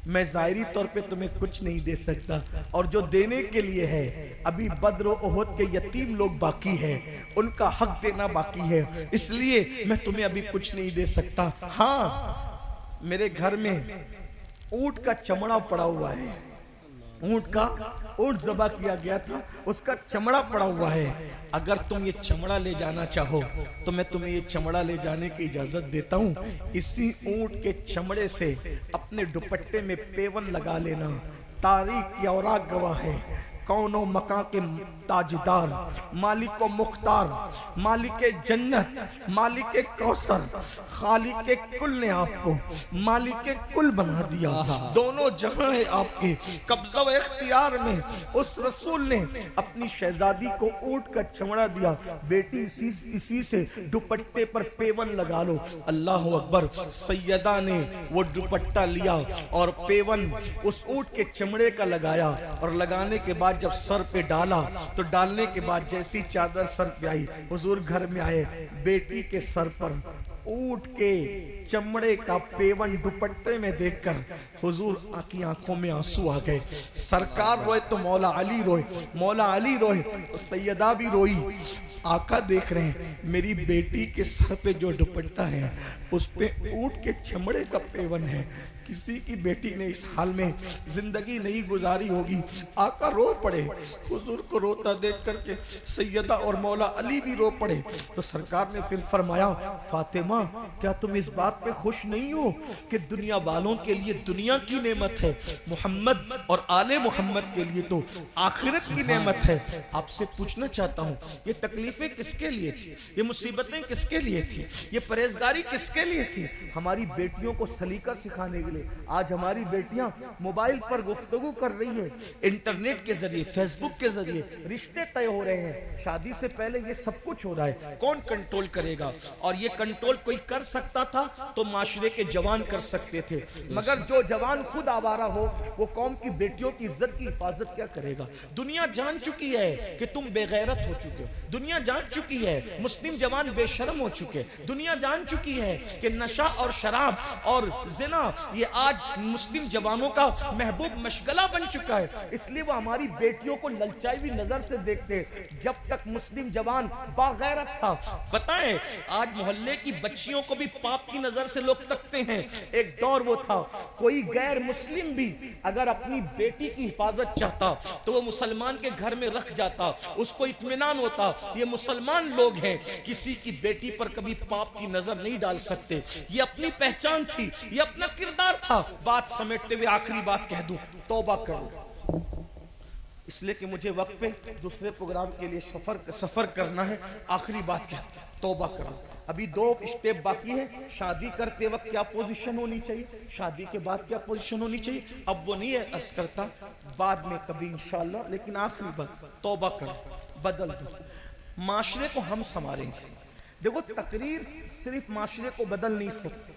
मैं जाहिरी तौर पे तुम्हें कुछ नहीं दे सकता, और जो देने के लिए है अभी बद्र और ओहद के यतीम लोग बाकी हैं, उनका हक देना बाकी है, इसलिए मैं तुम्हें अभी कुछ नहीं दे सकता। हाँ, मेरे घर में ऊंट का चमड़ा पड़ा हुआ है, ऊंट ज़बा किया गया था, उसका चमड़ा पड़ा हुआ है। अगर तुम ये चमड़ा ले जाना चाहो तो मैं तुम्हें ये चमड़ा ले जाने की इजाजत देता हूँ। इसी ऊंट के चमड़े से अपने दुपट्टे में पेवन लगा लेना। तारीख की औराक गवाह है, कौनो मका के ताजदार, मालिक मुख्तार, मालिक जन्नत, मालिक कौसर, खालिक कुल ने आपको मालिक कुल बना दिया। दोनों जहां है आपके कब्जा व इख्तियार में। उस रसूल ने अपनी शहजादी को ऊंट का चमड़ा दिया, बेटी इसी से दुपट्टे पर पेवन लगा लो। अल्लाह अकबर। सैयदा ने वो दुपट्टा लिया और पेवन उस ऊंट के चमड़े का लगाया, और लगाने के बाद जब सर पे डाला तो डालने के बाद जैसी चादर सर पे आई, हुजूर घर में आए, बेटी के सर पर ऊंट के चमड़े का पेवन दुपट्टे में देखकर हुजूर की आंखों में आंसू आ गए। सरकार रोए तो मौला अली रोए, मौला अली रोए तो सैयदा भी रोई। आका देख रहे हैं मेरी बेटी के सर पे जो दुपट्टा है उस पे ऊंट के चमड़े का पेवन है। किसी की बेटी ने इस हाल में जिंदगी नहीं गुजारी होगी। आका रो पड़े, हुजूर को रोता देख करके सैयदा और मौला अली भी रो पड़े। तो सरकार ने फिर फरमाया, फातिमा क्या तुम इस बात पे खुश नहीं हो कि दुनिया वालों के लिए दुनिया की नेमत है, मोहम्मद और आले मोहम्मद के लिए तो आखिरत की नेमत है। आपसे पूछना चाहता हूँ, ये तकलीफें किसके लिए थी, ये मुसीबतें किसके लिए थी, ये परहेजगारी किसके लिए थी? हमारी बेटियों को सलीका सिखाने के लिए। आज हमारी बेटियां मोबाइल पर गुफ्तगू कर रही हैं, इंटरनेट के जरिए, फेसबुक के जरिए रिश्ते तय हो रहे हैं। शादी से पहले ये सब कुछ हो रहा है, कौन कंट्रोल करेगा? और ये कंट्रोल कोई कर सकता था तो माशरे के जवान कर सकते थे, मगर जो जवान खुद आवारा हो वो कौम की बेटियों की इज्जत की हिफाजत क्या करेगा? दुनिया जान चुकी है कि तुम बेगैरत हो चुके हो, दुनिया जान चुकी है मुस्लिम जवान बेशर्म हो चुके, दुनिया जान चुकी है कि नशा और शराब और जिना ये आज मुस्लिम जवानों का महबूब मशगला बन चुका है। इसलिए वो हमारी बेटियों को ललचाई हुई नजर से देखते। जब तक मुस्लिम जवान बागैरत था, बताएं आज मोहल्ले की बच्चियों को भी पाप की नजर से लोग तकते हैं। एक दौर वो था, कोई गैर मुस्लिम भी अगर अपनी बेटी की हिफाजत चाहता तो वो मुसलमान के घर में रख जाता, उसको इत्मीनान होता ये मुसलमान लोग हैं, किसी की बेटी पर कभी पाप की नजर नहीं डाल सकते। ये अपनी पहचान थी, ये अपना किरदार था। बात समेटते हुए आखिरी बात कह दूं, तौबा करो, इसलिए कि मुझे वक्त पे दूसरे प्रोग्राम के लिए सफर करना है। आखिरी बात क्या, तौबा करो। अभी 2 स्टेप बाकी है। शादी करते वक्त क्या पोजीशन होनी चाहिए, शादी के बाद क्या पोजीशन होनी चाहिए, अब वो नहीं है अर्ज करता, बाद में कभी इंशाल्लाह। लेकिन आखिरी बात, तौबा करो, बदल दो। माशरे को हम संवारेंगे। देखो तकरीर सिर्फ माशरे को बदल नहीं सकती,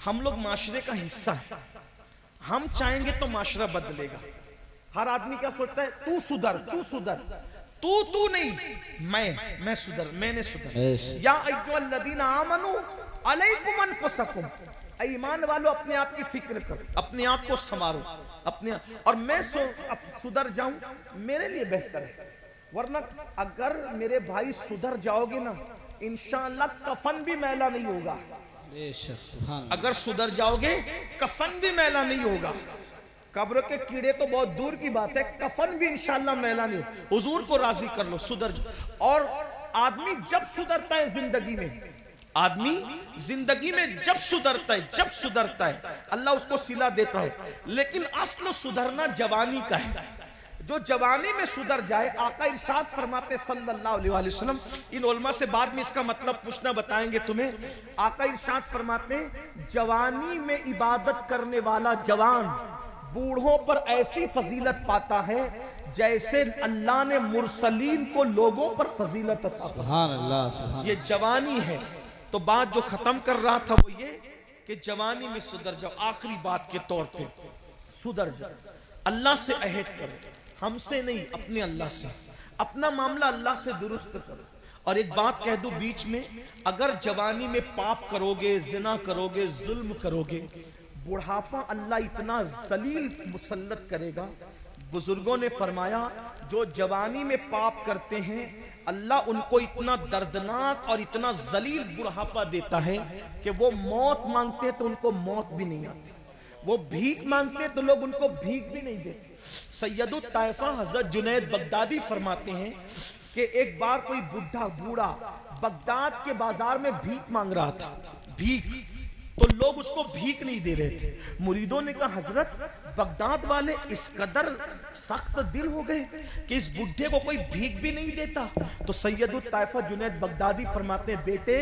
हम लोग माशरे का हिस्सा है। हम चाहेंगे तो माशरा बदलेगा। हर आदमी क्या सोचता है, तू सुधर, तू सुधर, तू नहीं, मैं सुधर, मैंने सुधर। या अय्युहल्लज़ीना आमनू अलैकुम अनफुसकुम, ईमान वालों अपने आप की फिक्र करो, अपने आप को संवारो, अपने और मैं सुधर जाऊं मेरे लिए बेहतर है। वरना अगर मेरे भाई सुधर जाओगे ना, इंशाअल्लाह कफन भी मैला नहीं होगा। अगर सुधर जाओगे कफन भी मैला नहीं होगा। कब्र के कीड़े तो बहुत दूर की बात है, कफन भी इंशाअल्लाह मैला नहीं। हुजूर को राजी कर लो, सुधर जाओ। और आदमी जब सुधरता है जिंदगी में, आदमी जिंदगी में जब सुधरता है अल्लाह उसको सिला देता है। लेकिन असल सुधरना जवानी का है। जो जवानी में सुधर जाए, आका इरशाद फरमाते सल्लल्लाहु अलैहि वसल्लम, इन उलमा से बाद में इसका मतलब पूछना बताएंगे तुम्हें। आका इरशाद फरमाते जवानी में इबादत करने वाला जवान बूढ़ों पर ऐसी फजीलत पाता है जैसे अल्लाह ने मुरसलीन को लोगों पर फजीलत अता फरमाई। सुभान अल्लाह, सुभान अल्लाह। ये जवानी है। तो बात जो खत्म कर रहा था वो ये कि जवानी में सुधर जाओ। आखिरी बात के तौर पे सुधर जाओ, अल्लाह से अहद करो, हमसे नहीं, अपने अल्लाह से, अपना मामला अल्लाह से दुरुस्त करो। और एक बात कह दूं बीच में, अगर जवानी में पाप करोगे, जिना करोगे, जुल्म करोगे, बुढ़ापा अल्लाह इतना जलील मुसल्लत करेगा। बुजुर्गों ने फरमाया जो जवानी में पाप करते हैं अल्लाह उनको इतना दर्दनाक और इतना जलील बुढ़ापा देता है कि वो मौत मांगते तो उनको मौत भी नहीं आती, वो भीख मांगते तो लोग उनको भीख भी नहीं देते। सैयदुत ताइफा हजरत जुनैद बगदादी फरमाते हैं कि एक बार कोई बूढ़ा बगदाद के बाजार में भीख मांग रहा था, भीख। तो लोग उसको भीख नहीं दे रहे थे। मुरीदों ने कहा हजरत बगदाद वाले इस कदर सख्त दिल हो गए कि इस बुढ़े को कोई भीख भी नहीं देता। तो सैयदुत ताइफा जुनैद बगदादी फरमाते हैं बेटे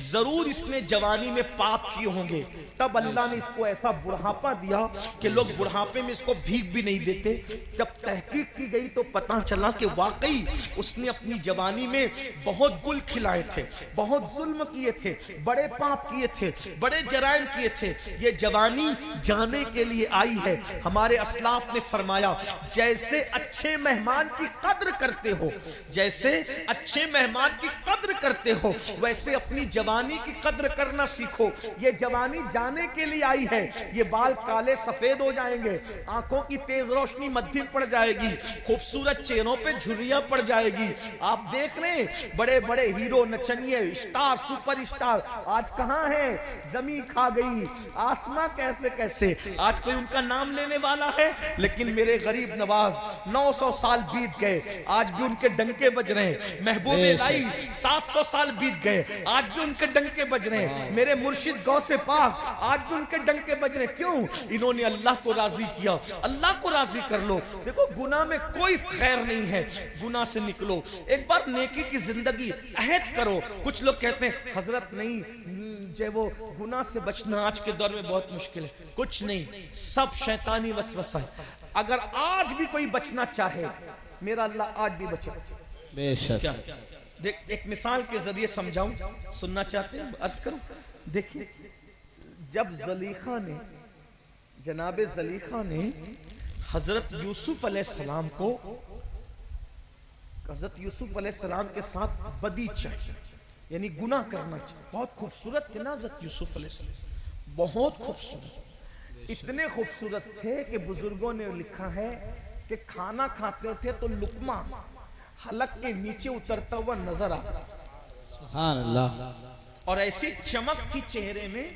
जरूर इसने जवानी में पाप किए होंगे, तब अल्लाह ने इसको ऐसा बुढ़ापा दिया कि लोग बुढ़ापे में इसको भीख भी नहीं देते। जब तहकीक की गई तो पता चला कि वाकई उसने अपनी जवानी में बहुत गुल खिलाए थे, बहुत जुल्म किए थे, बड़े पाप किए थे, बड़े जराइम किए थे। ये जवानी जाने के लिए आई है। हमारे अस्लाफ ने फरमाया जैसे अच्छे मेहमान की कद्र करते हो, जैसे अच्छे मेहमान की कद्र करते हो, वैसे अपनी जवानी की कद्र करना सीखो। ये जवानी जाने के लिए आई है। ये बाल काले सफेद हो जाएंगे, आंखों की तेज रोशनी मध्यम पड़ जाएगी, खूबसूरत चेहरों पे झुर्रियां पड़ जाएगी। आप देख रहे हैं बड़े बड़े हीरो नचनिए स्टार सुपर स्टार आज कहां है? जमीन खा गई, आसमां कैसे कैसे, आज कोई उनका नाम लेने वाला है? लेकिन मेरे गरीब नवाज 900 साल बीत गए, आज भी उनके डंके बज रहे हैं। महबूब लाई 700 साल बीत गए, आज भी उनके डंके बज रहे हैं। मेरे मुर्शिद गौसे पाक आज भी उनके डंके बज रहे हैं। क्यों? इन्होंने अल्लाह को राजी किया। अल्लाह को राजी कर लो। देखो गुनाह में कोई खैर नहीं है, गुनाह से निकलो। एक बार नेकी की जिंदगी अहद करो। कुछ लोग कहते हैं हजरत नहीं जो वो गुनाह से बचना आज के दौर में बहुत मुश्किल है। कुछ नहीं, सब शैतानी वसवसा है। अगर आज भी कोई बचना चाहे मेरा अल्लाह आज भी बचे। बेशक। क्या देख एक मिसाल के जरिए समझाऊं, सुनना चाहते हैं? अर्ज करूं। देखिए जब जलीखा ने जनाबे जलीखा ने हजरत यूसुफ अलैहिस्सलाम को हजरत यूसुफ अलैहिस्सलाम के साथ बदी चाहिए यानी गुनाह करना चाहिए। बहुत खूबसूरत थे ना हजरत यूसुफ अलैहिस्सलाम, बहुत खूबसूरत। इतने खूबसूरत थे कि बुजुर्गों ने लिखा है कि खाना खाते थे तो लुकमा हलक के नीचे उतरता हुआ नजर आता, सुभान अल्लाह। और ऐसी चमक थी चेहरे में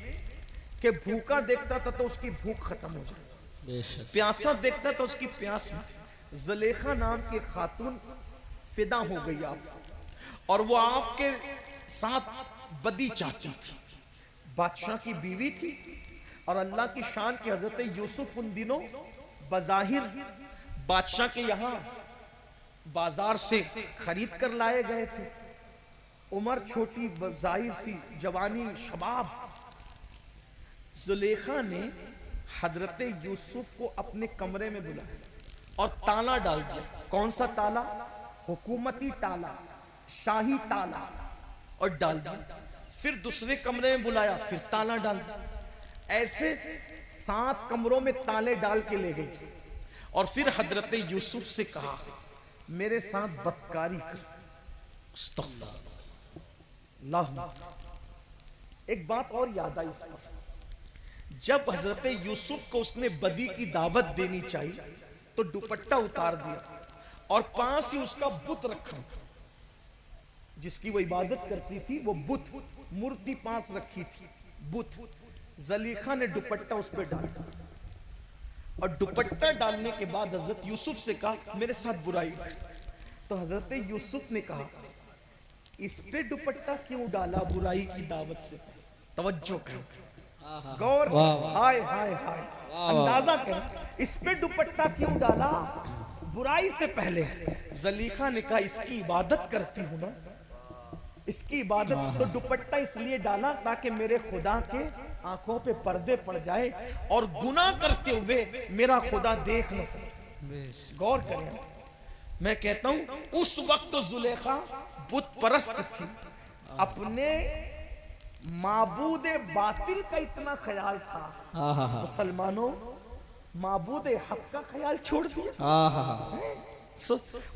कि भूखा देखता था तो उसकी भूख खत्म हो जाए, बेशक। प्यासा देखता तो उसकी प्यास में। जलेखा नाम की खातून फिदा हो गई आपको, और वो आपके साथ बदी चाहती थी। बादशाह की बीवी थी और अल्लाह की शान के हजरत यूसुफ उन दिनों बज़ाहिर बादशाह के यहाँ बाजार से खरीद कर लाए गए थे। उम्र छोटी, जाहिर सी जवानी, शबाब। जुलेखा ने हजरत यूसुफ को अपने कमरे में बुलाया और ताला डाल दिया। कौन सा ताला? हुकूमती ताला, शाही ताला, और डाल दिया। फिर दूसरे कमरे में बुलाया, फिर ताला डाल दिया। ऐसे 7 कमरों में ताले डाल के ले गई और फिर हजरत यूसुफ से कहा मेरे साथ बदकारी कर। एक बात और याद आई इस पर, जब हजरत यूसुफ को उसने बदी की दावत देनी चाहिए तो दुपट्टा उतार दिया और पास ही उसका बुत रखा, जिसकी वो इबादत करती थी, वो बुत मूर्ति पास रखी थी, बुत। जलीखा ने दुपट्टा उस पर डाला और दुपट्टा डालने के बाद हजरत यूसुफ से कहा मेरे साथ बुराई कर। तो हजरत यूसुफ ने कहा इस पे दुपट्टा क्यों डाला बुराई की दावत से? तवज्जो करो, गौर, हाय हाय हाय, अंदाजा करें, इस पे दुपट्टा क्यों डाला बुराई से पहले? जलीखा ने कहा इसकी इबादत करती हूं ना, इसकी इबादत, तो दुपट्टा इसलिए डाला ताकि मेरे खुदा के आंखों पे पर्दे पड़ जाए और गुनाह करते हुए मेरा खुदा देख न सके। गौर करें, मैं कहता हूं उस वक्त तो जुलेखा बुत परस्त थी, अपने माबूद बातिल का इतना ख्याल था। मुसलमानों, माबूद हक का ख्याल छोड़ दिया।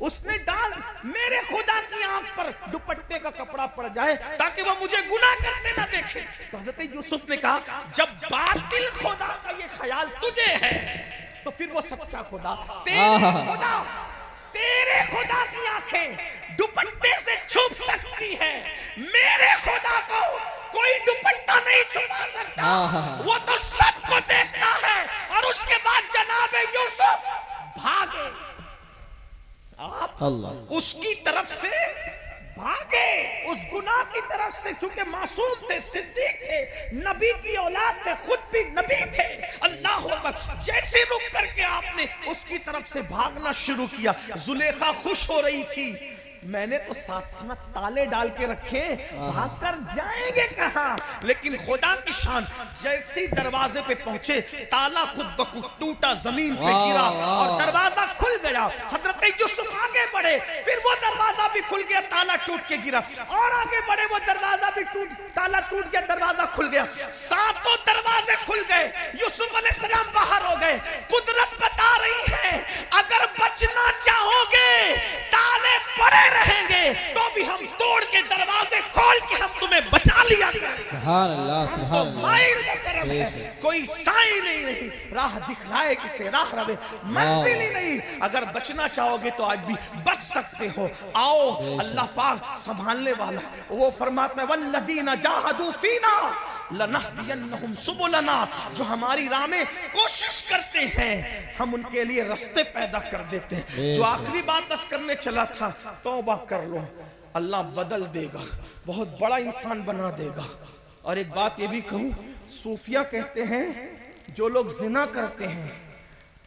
उसने डाल मेरे खुदा की आंख पर दुपट्टे का कपड़ा पड़ जाए ताकि वो मुझे गुनाह करते ना देखे। तो हजरत यूसुफ ने कहा जब बातिल खुदा का ये ख्याल तुझे है तो फिर वो सच्चा खुदा, तेरे खुदा की आंखें दुपट्टे से छुप सकती है, मेरे खुदा को कोई दुपट्टा नहीं छुपा सकता। वो तो सबको देखता है। और उसके बाद जनाब यूसुफ भागे, आप उसकी तरफ से भागे उस गुनाह की तरफ से, चूंकि मासूम थे, सिद्दीक थे, नबी की औलाद थे, खुद भी नबी थे। अल्लाह अकबर। जैसे रुक करके आपने उसकी तरफ से भागना शुरू किया, जुलेखा खुश हो रही थी, मैंने तो साथ साथ ताले डाल के रखे, भागकर जाएंगे कहां। लेकिन खुदा की शान, जैसे दरवाजे पे पहुंचे, ताला खुद बखुद टूटा, जमीन पे गिरा और दरवाजा खुल गया। हजरत यूसुफ आगे बढ़े, फिर वो दरवाजा भी खुल गया, ताला टूट के गिरा, और आगे बढ़े, वो दरवाजा भी ताला टूट गया, दरवाजा खुल गया, सातों दरवाजे खुल गए। यूसुफ अलैहिस्सलाम बाहर हो गए। कुदरत बता रही है, अगर बचना चाहोगे, ताले पड़े रहेंगे तो भी हम तोड़ के दरवाजे खोल के हम तुम्हें बचा लिया। सुभान अल्लाह, सुभान अल्लाह। कोई साई नहीं, राह दिखलाए किसे, राह रवे मंजिल ही नहीं। अगर बचना चाहोगे तो आज भी बच सकते हो। आओ, अल्लाह पाक संभालने वाला, वो फरमाता है वल्लदीना जाहदू फीना लनहदियन्नहुम सुबुलना, जो हमारी राह में कोशिश करते हैं हम उनके लिए रास्ते पैदा कर देते हैं। जो आखिरी बात अर्ज करने चला था, तौबा कर लो, अल्लाह बदल देगा, बहुत बड़ा इंसान बना देगा। और एक बात ये भी कहूं, सूफिया कहते हैं जो लोग जिना करते हैं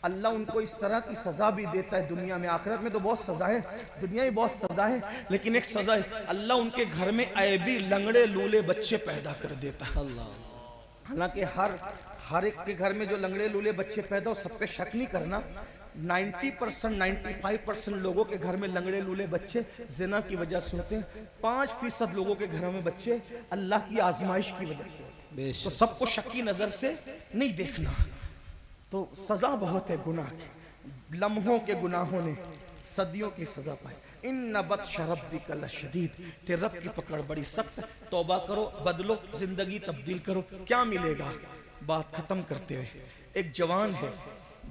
अल्लाह उनको इस तरह की सजा भी देता है दुनिया में। आखिरत में तो बहुत सजा है, दुनिया में बहुत सजा है, लेकिन एक सजा है, अल्लाह उनके घर में ऐबी लंगड़े लूले बच्चे पैदा कर देता है। हालांकि हर एक के घर में जो लंगड़े लूले बच्चे पैदा हो, सब पे शक नहीं करना, 90% 95% लोगों के घर में लंगड़े लूले बच्चे जिना की वजह से होते हैं। 5% लोगों के घरों में बच्चे अल्लाह की आजमाइश की वजह से होते हैं। तो सबको शक की नजर से नहीं देखना। तो सजा बहुत है गुनाह की, लम्हों के गुनाहों ने सदियों की सजा पाई। इन नबत शरब्बिका लशदीद, तेरे रब की पकड़ बड़ी सख्त। तौबा करो, बदलो, जिंदगी तब्दील करो। क्या मिलेगा? बात खत्म करते हुए, एक जवान है,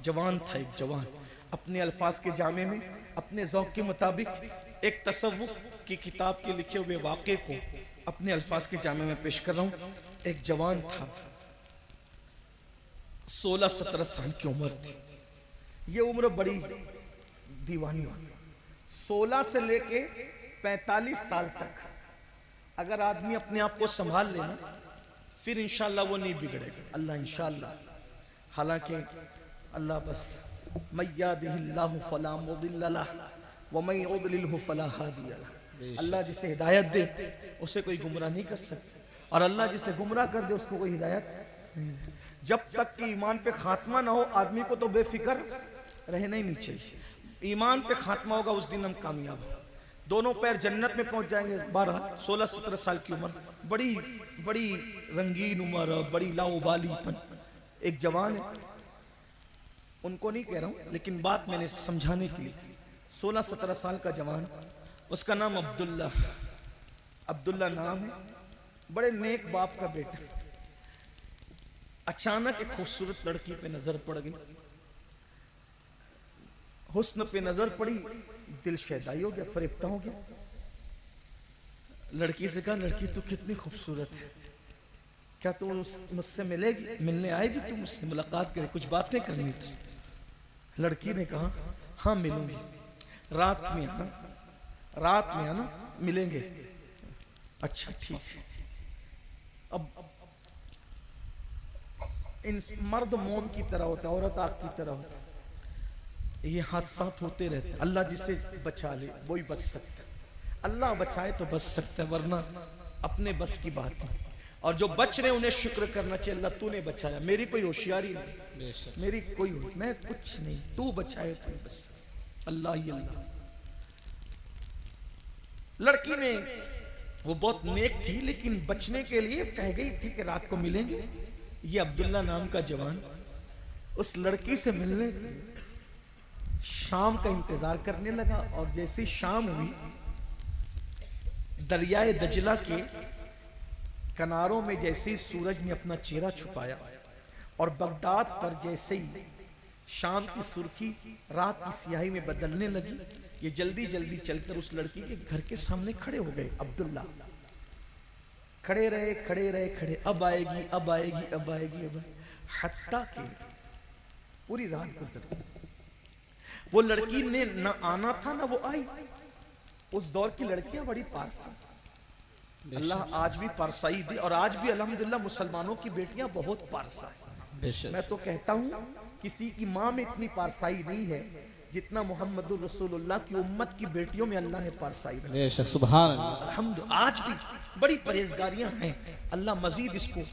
जवान था एक जवान, अपने अल्फाज के जामे में अपने ज़ौक़ के मुताबिक एक तसव्वुफ़ की किताब के लिखे हुए वाक़े को अपने अल्फाज के जामे में पेश कर रहा हूँ। एक जवान था, 16-17 साल की उम्र थी। ये उम्र बड़ी दीवानी होती, 16 से लेके 45 साल तक अगर आदमी अपने आप को संभाल लेना, फिर इंशाअल्लाह वो नहीं बिगड़ेगा। अल्लाह इंशाअल्लाह, हालांकि अल्लाह बस मय्यादिहिल्लाहु फला मुदिल्ल लहु व मय युद्लिलहु फला हादिय लहु। अल्लाह जिसे हिदायत दे उसे कोई गुमराह नहीं कर सकता, और अल्लाह जिसे गुमराह कर दे उसको कोई हिदायत नहीं दे। जब तक कि ईमान पे खात्मा ना हो, आदमी को तो बेफिक्र रहना ही नहीं चाहिए। ईमान पे खात्मा होगा, उस दिन हम कामयाब हो, दोनों पैर जन्नत में पहुंच जाएंगे। 16-17 साल की उम्र, बड़ी बड़ी रंगीन उम्र, बड़ी लाउबालीपन। एक जवान है, उनको नहीं कह रहा हूं, लेकिन बात मैंने समझाने के लिए। 16-17 साल का जवान, उसका नाम अब्दुल्ला नाम है, बड़े नेक बाप का बेटा। अचानक एक खूबसूरत लड़की पे नजर पड़ गई, हुस्न पे नजर पड़ी, दिल शैदाई हो गया, फरेब्ता हो गया। लड़की से कहा, लड़की तू कितनी खूबसूरत है, क्या तू मुझसे मिलने आएगी, तू मुझसे मुलाकात करे, कुछ बातें करनी तुझसे। लड़की ने कहा, हाँ मिलूंगी, रात में आना, मिलेंगे। अच्छा ठीक है। अब इन मर्द मोम की तरह होता है, औरत आग की तरह होता है। ये हादसात होते रहते हैं। अल्लाह जिसे बचा ले वही बच सकता है, अल्लाह बचाए तो बच सकता है, वरना अपने बस की बात है। और जो बच रहे उन्हें शुक्र करना चाहिए, अल्लाह तूने बचाया, मेरी कोई होशियारी नहीं, मेरी कोई मैं कुछ नहीं, तू बचाए तो बस, अल्लाह ही अल्लाह। लड़की ने, वो बहुत नेक थी, लेकिन बचने के लिए कह गई ठीक है रात को मिलेंगे। ये अब्दुल्ला नाम का जवान उस लड़की से मिलने शाम का इंतजार करने लगा, और जैसी शाम हुई, दरियाए दजला के किनारों में जैसे ही सूरज ने अपना चेहरा छुपाया, और बगदाद पर जैसे ही शाम की सुर्खी रात की स्याही में बदलने लगी, ये जल्दी जल्दी चलकर उस लड़की के घर के सामने खड़े हो गए। अब्दुल्ला खड़े रहे, अब आएगी, हत्ता के पूरी रात गुजर गई। वो लड़की ने न आना था ना वो आई, उस दौर की लड़कियां बड़ी पारसी, अल्लाह आज भी पारसाई दी, और आज भी अल्हम्दुलिल्लाह मुसलमानों की बेटियां बहुत पारसा है। बेशक मैं तो कहता हूँ किसी की माँ में इतनी पारसाई नहीं है जितना मोहम्मद रसूलुल्लाह की उम्मत की बेटियों में अल्लाह ने पारसाई रखी। बेशक सुभान अल्लाह। अल्हम्दुलिल्लाह आज भी बड़ी परहेजगारियां हैं। अल्लाह मजीद इसको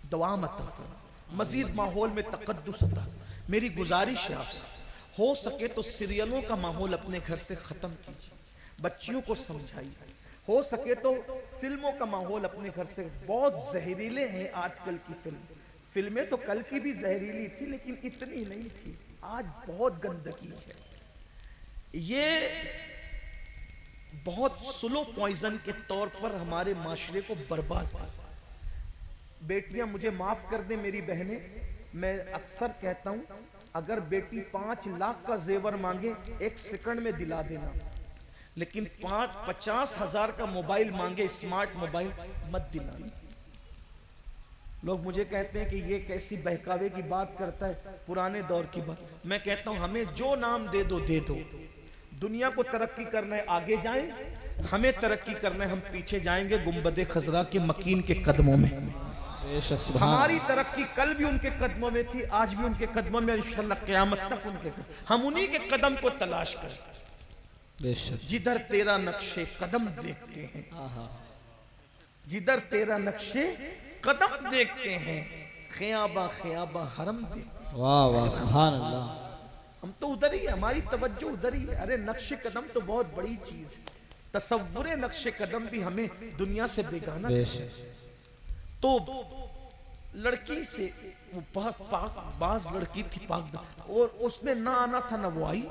दवाम अता फरमाए, मजीद माहौल में तकद्दुस अता। मेरी गुजारिश है आपसे, हो सके तो सीरियलों का माहौल अपने घर से ख़त्म कीजिए, बच्चियों को समझाइए। हो सके तो फिल्मों का माहौल अपने घर से, बहुत जहरीले हैं आजकल की फिल्में तो कल की भी जहरीली थी लेकिन इतनी नहीं थी, आज बहुत गंदगी है। ये बहुत स्लो पॉइजन के तौर पर हमारे माशरे को बर्बाद कर। बेटियां मुझे माफ कर दें मेरी बहनें, मैं अक्सर कहता हूं अगर बेटी 5 लाख का जेवर मांगे 1 सेकंड में दिला देना, लेकिन 50,000 का मोबाइल मांगे, स्मार्ट मोबाइल, मत दिलाना। लोग मुझे कहते हैं कि ये कैसी बहकावे की बात करता है, पुराने दौर की बात। मैं कहता हूं हमें जो नाम दे दो दे दो। दुनिया को तरक्की करना है आगे जाएं, हमें तरक्की करना है हम पीछे जाएंगे गुंबदे खजरा के मकीन के कदमों में। हमारी तरक्की कल भी उनके कदमों में थी, आज भी उनके कदमों में, इंशाअल्लाह क़यामत तक उनके हम उन्हीं के कदम को तलाश करें। जिधर तेरा नक्शे कदम देखते हैं, जिधर तेरा नक्शे कदम देखते हैं, ख़याबा ख़याबा हरम देखते। वाह वाह सुभान अल्लाह। हम तो उधर ही है, हमारी तवज्जो उधर ही है। अरे नक्शे कदम तो बहुत बड़ी चीज है, तसव्वुरे नक्शे कदम भी हमें दुनिया से बेगाना। तो लड़की से वो बाज लड़की थी पाक, और उसने ना आना था ना वो आई।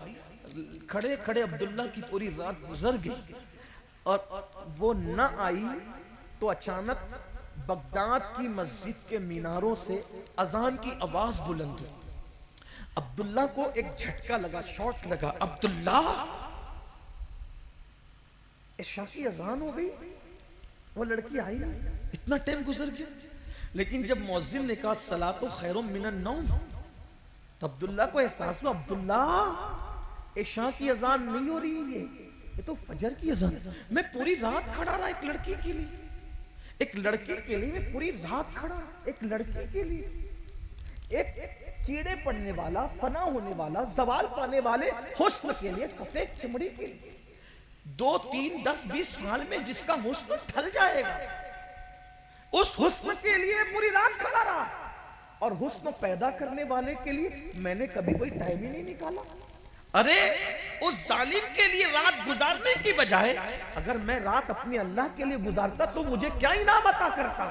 खड़े खड़े अब्दुल्ला की पूरी रात गुजर गई और वो ना आई तो अचानक बगदाद की मस्जिद के मीनारों से अजान की आवाज बुलंद हुई। अब्दुल्ला को एक झटका लगा, शॉट लगा। अब्दुल्ला, इशा की अजान हो गई, वो लड़की आई नहीं, इतना टाइम गुजर गया। लेकिन जब मुअज्जिन ने कहा सलातो खैरुम मिनन नौम, तो अब्दुल्ला को एहसास हुआ अब्दुल्ला इशा की अजान नहीं हो रही है, ये तो फजर की अजान है। मैं पूरी रात खड़ा रहा एक लड़की के लिए, एक लड़की के लिए मैं पूरी रात खड़ा, एक लड़की के लिए, एक कीड़े पड़ने वाला, फना होने वाला, जवाल पाने वाले हुस्न के लिए, सफेद चमड़ी के लिए, 2, 3, 10, 20 साल में जिसका हुस्न ढल जाएगा, उस हुस्न के लिए मैं पूरी रात खड़ा रहा। और हुस्न पैदा करने वाले के लिए मैंने कभी कोई टाइम ही नहीं निकाला। अरे उस जालिम के लिए रात गुजारने की बजाय अगर मैं रात अपने अल्लाह के लिए गुजारता तो मुझे क्या इनाम अता करता।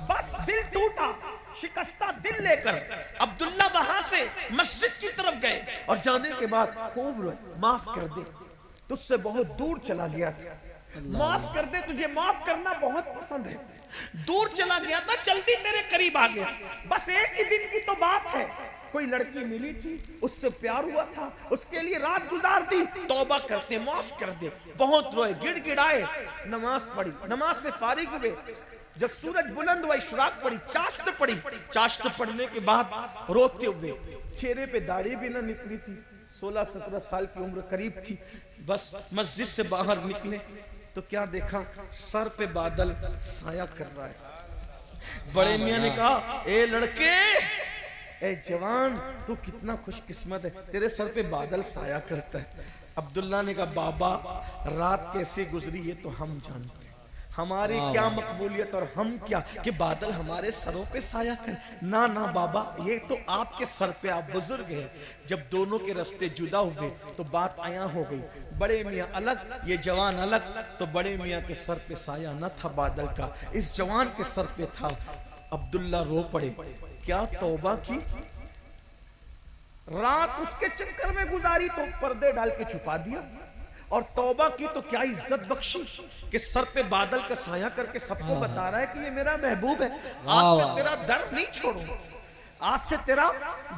बस दिल टूटा, शिकस्ता दिल लेकर अब्दुल्ला वहां से मस्जिद की तरफ गए और जाने के बाद खूब रोए, माफ कर दे, तुझसे बहुत दूर चला गया था, माफ कर दे, तुझे माफ करना बहुत पसंद है, दूर चला गया था, जल्दी तेरे करीब आ गया। बस एक ही दिन की तो बात है, कोई लड़की मिली थी, उससे प्यार हुआ था, उसके लिए रात गुजार दी, तौबा करते, माफ कर दे। बहुत रोए, गिड़गिड़ाए, नमाज पढ़ी, नमाज से फारिग हुए। जब सूरज बुलंद हुआ, इशराक पड़ी, चाश्त पड़ी, चाश्त पढ़ने के बाद रोते हुए, चेहरे पे दाढ़ी भी ना निकली थी, 16-17 साल की उम्र करीब थी। बस मस्जिद से बाहर निकले तो क्या देखा, सर पे बादल साया कर रहा है। बड़े मियां ने कहा, ए लड़के, ए जवान, तू कितना खुशकिस्मत है, तेरे सर पे बादल साया करता है। अब्दुल्ला ने कहा, बाबा रात कैसे गुजरी ये तो हम जानते हैं, हमारी क्या मकबूलियत और हम क्या कि बादल हमारे सरों पे साया करें। ना ना बाबा, ये तो आपके सर पे, आप बुजुर्ग हैं। जब दोनों के रास्ते जुदा हुए तो बात आया हो गई, बड़े मियाँ अलग, ये जवान अलग। तो बड़े मियाँ के सर पे साया न था बादल का, इस जवान के सर पे था। अब्दुल्ला रो पड़े, क्या तौबा की, रात उसके चक्कर में गुजारी तो पर्दे डाल के छुपा दिया, और तौबा की तो क्या इज्जत बख्शी कि सर पे बादल का साया करके सबको बता रहा है कि ये मेरा महबूब है। आज से तेरा दर नहीं छोड़ूंगा, आज से तेरा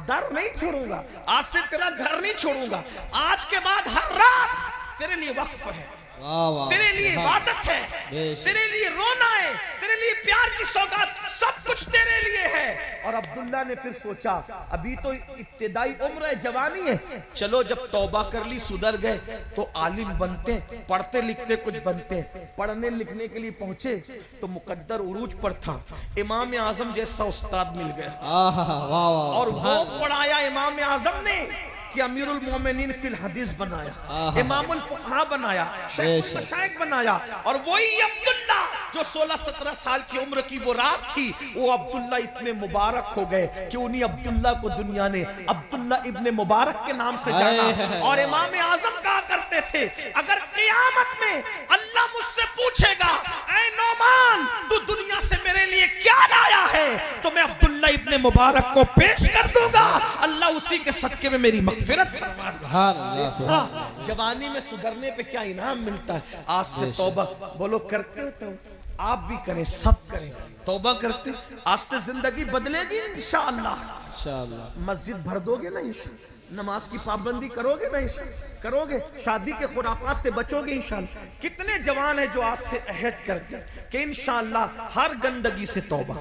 दर नहीं छोड़ूंगा, आज से तेरा घर नहीं छोड़ूंगा, आज के बाद हर रात तेरे लिए वक्फ है, वाह वाह तेरे लिए सुभान इबादत है, बेशक। तेरे लिए रोना है, तेरे लिए प्यार की सौगात, सब कुछ तेरे लिए है। और अब्दुल्ला ने फिर सोचा अभी तो इब्तिदाई उम्र है, जवानी है, चलो जब तौबा कर ली, सुधर गए तो आलिम बनते हैं, पढ़ते लिखते कुछ बनते हैं। पढ़ने लिखने के लिए पहुंचे तो मुकद्दर उरूज पर था, इमाम आजम जैसा उस्ताद मिल गया आहा वाह वाह और वो सुभान अल्लाह। पढ़ाया इमाम आजम ने कि अमीरुल मोमिनीन फिल हदीस बनाया, आहा। इमामुल फुक़हा बनाया, शेखुल मशाइख बनाया। और वही अब्दुल्ला जो 16-17 साल की उम्र की वो रात थी, वो अब्दुल्ला इतने मुबारक हो गए कि उन्हीं अब्दुल्ला को दुनिया ने अब्दुल्ला इब्ने मुबारक के नाम से जाना। और इमाम आजम कहा करते थे अगर क़यामत में अल्लाह मुझसे पूछेगा ऐ नौमान तू दुनिया से मेरे लिए क्या लाया है, तो मैं अब्दुल्ला इब्ने मुबारक को पेश कर दूंगा, अल्लाह उसी के सदके में मेरी मग़फ़िरत फरमा। सुभान अल्लाह सुभान हाँ, जवानी में सुधरने पे क्या इनाम मिलता है। आज से तौबा बोलो, करते हो तो आप भी करें, सब करें, तौबा करते, आज से जिंदगी बदलेगी इंशाअल्लाह। इंशाअल्लाह। मस्जिद भर दोगे ना इंशाअल्लाह, नमाज की पाबंदी करोगे ना इंशाअल्लाह, करोगे, शादी के खुराफात से बचोगे इंशाअल्लाह। कितने जवान है जो आज से अहद करते हैं कि इंशाअल्लाह हर गंदगी से तौबा।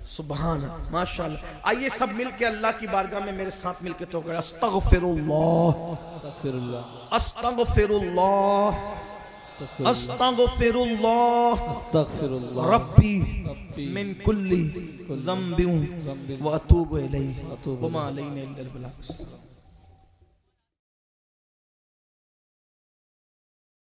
सुभान माशाअल्लाह। आइए सब मिलके अल्लाह की बारगाह में मेरे साथ मिलके तो करें अस्तगफिरुल्लाह अस्तगफिरुल्लाह अस्तगफिरुल्लाह अस्तगफिरुल्लाह अस्तगफिरुल्लाह रब्बी रब्बी मिन कुल्ली ज़म्बिन व अतूबु इलैहि अतूबु व मा अलैना इल्लल बलाग।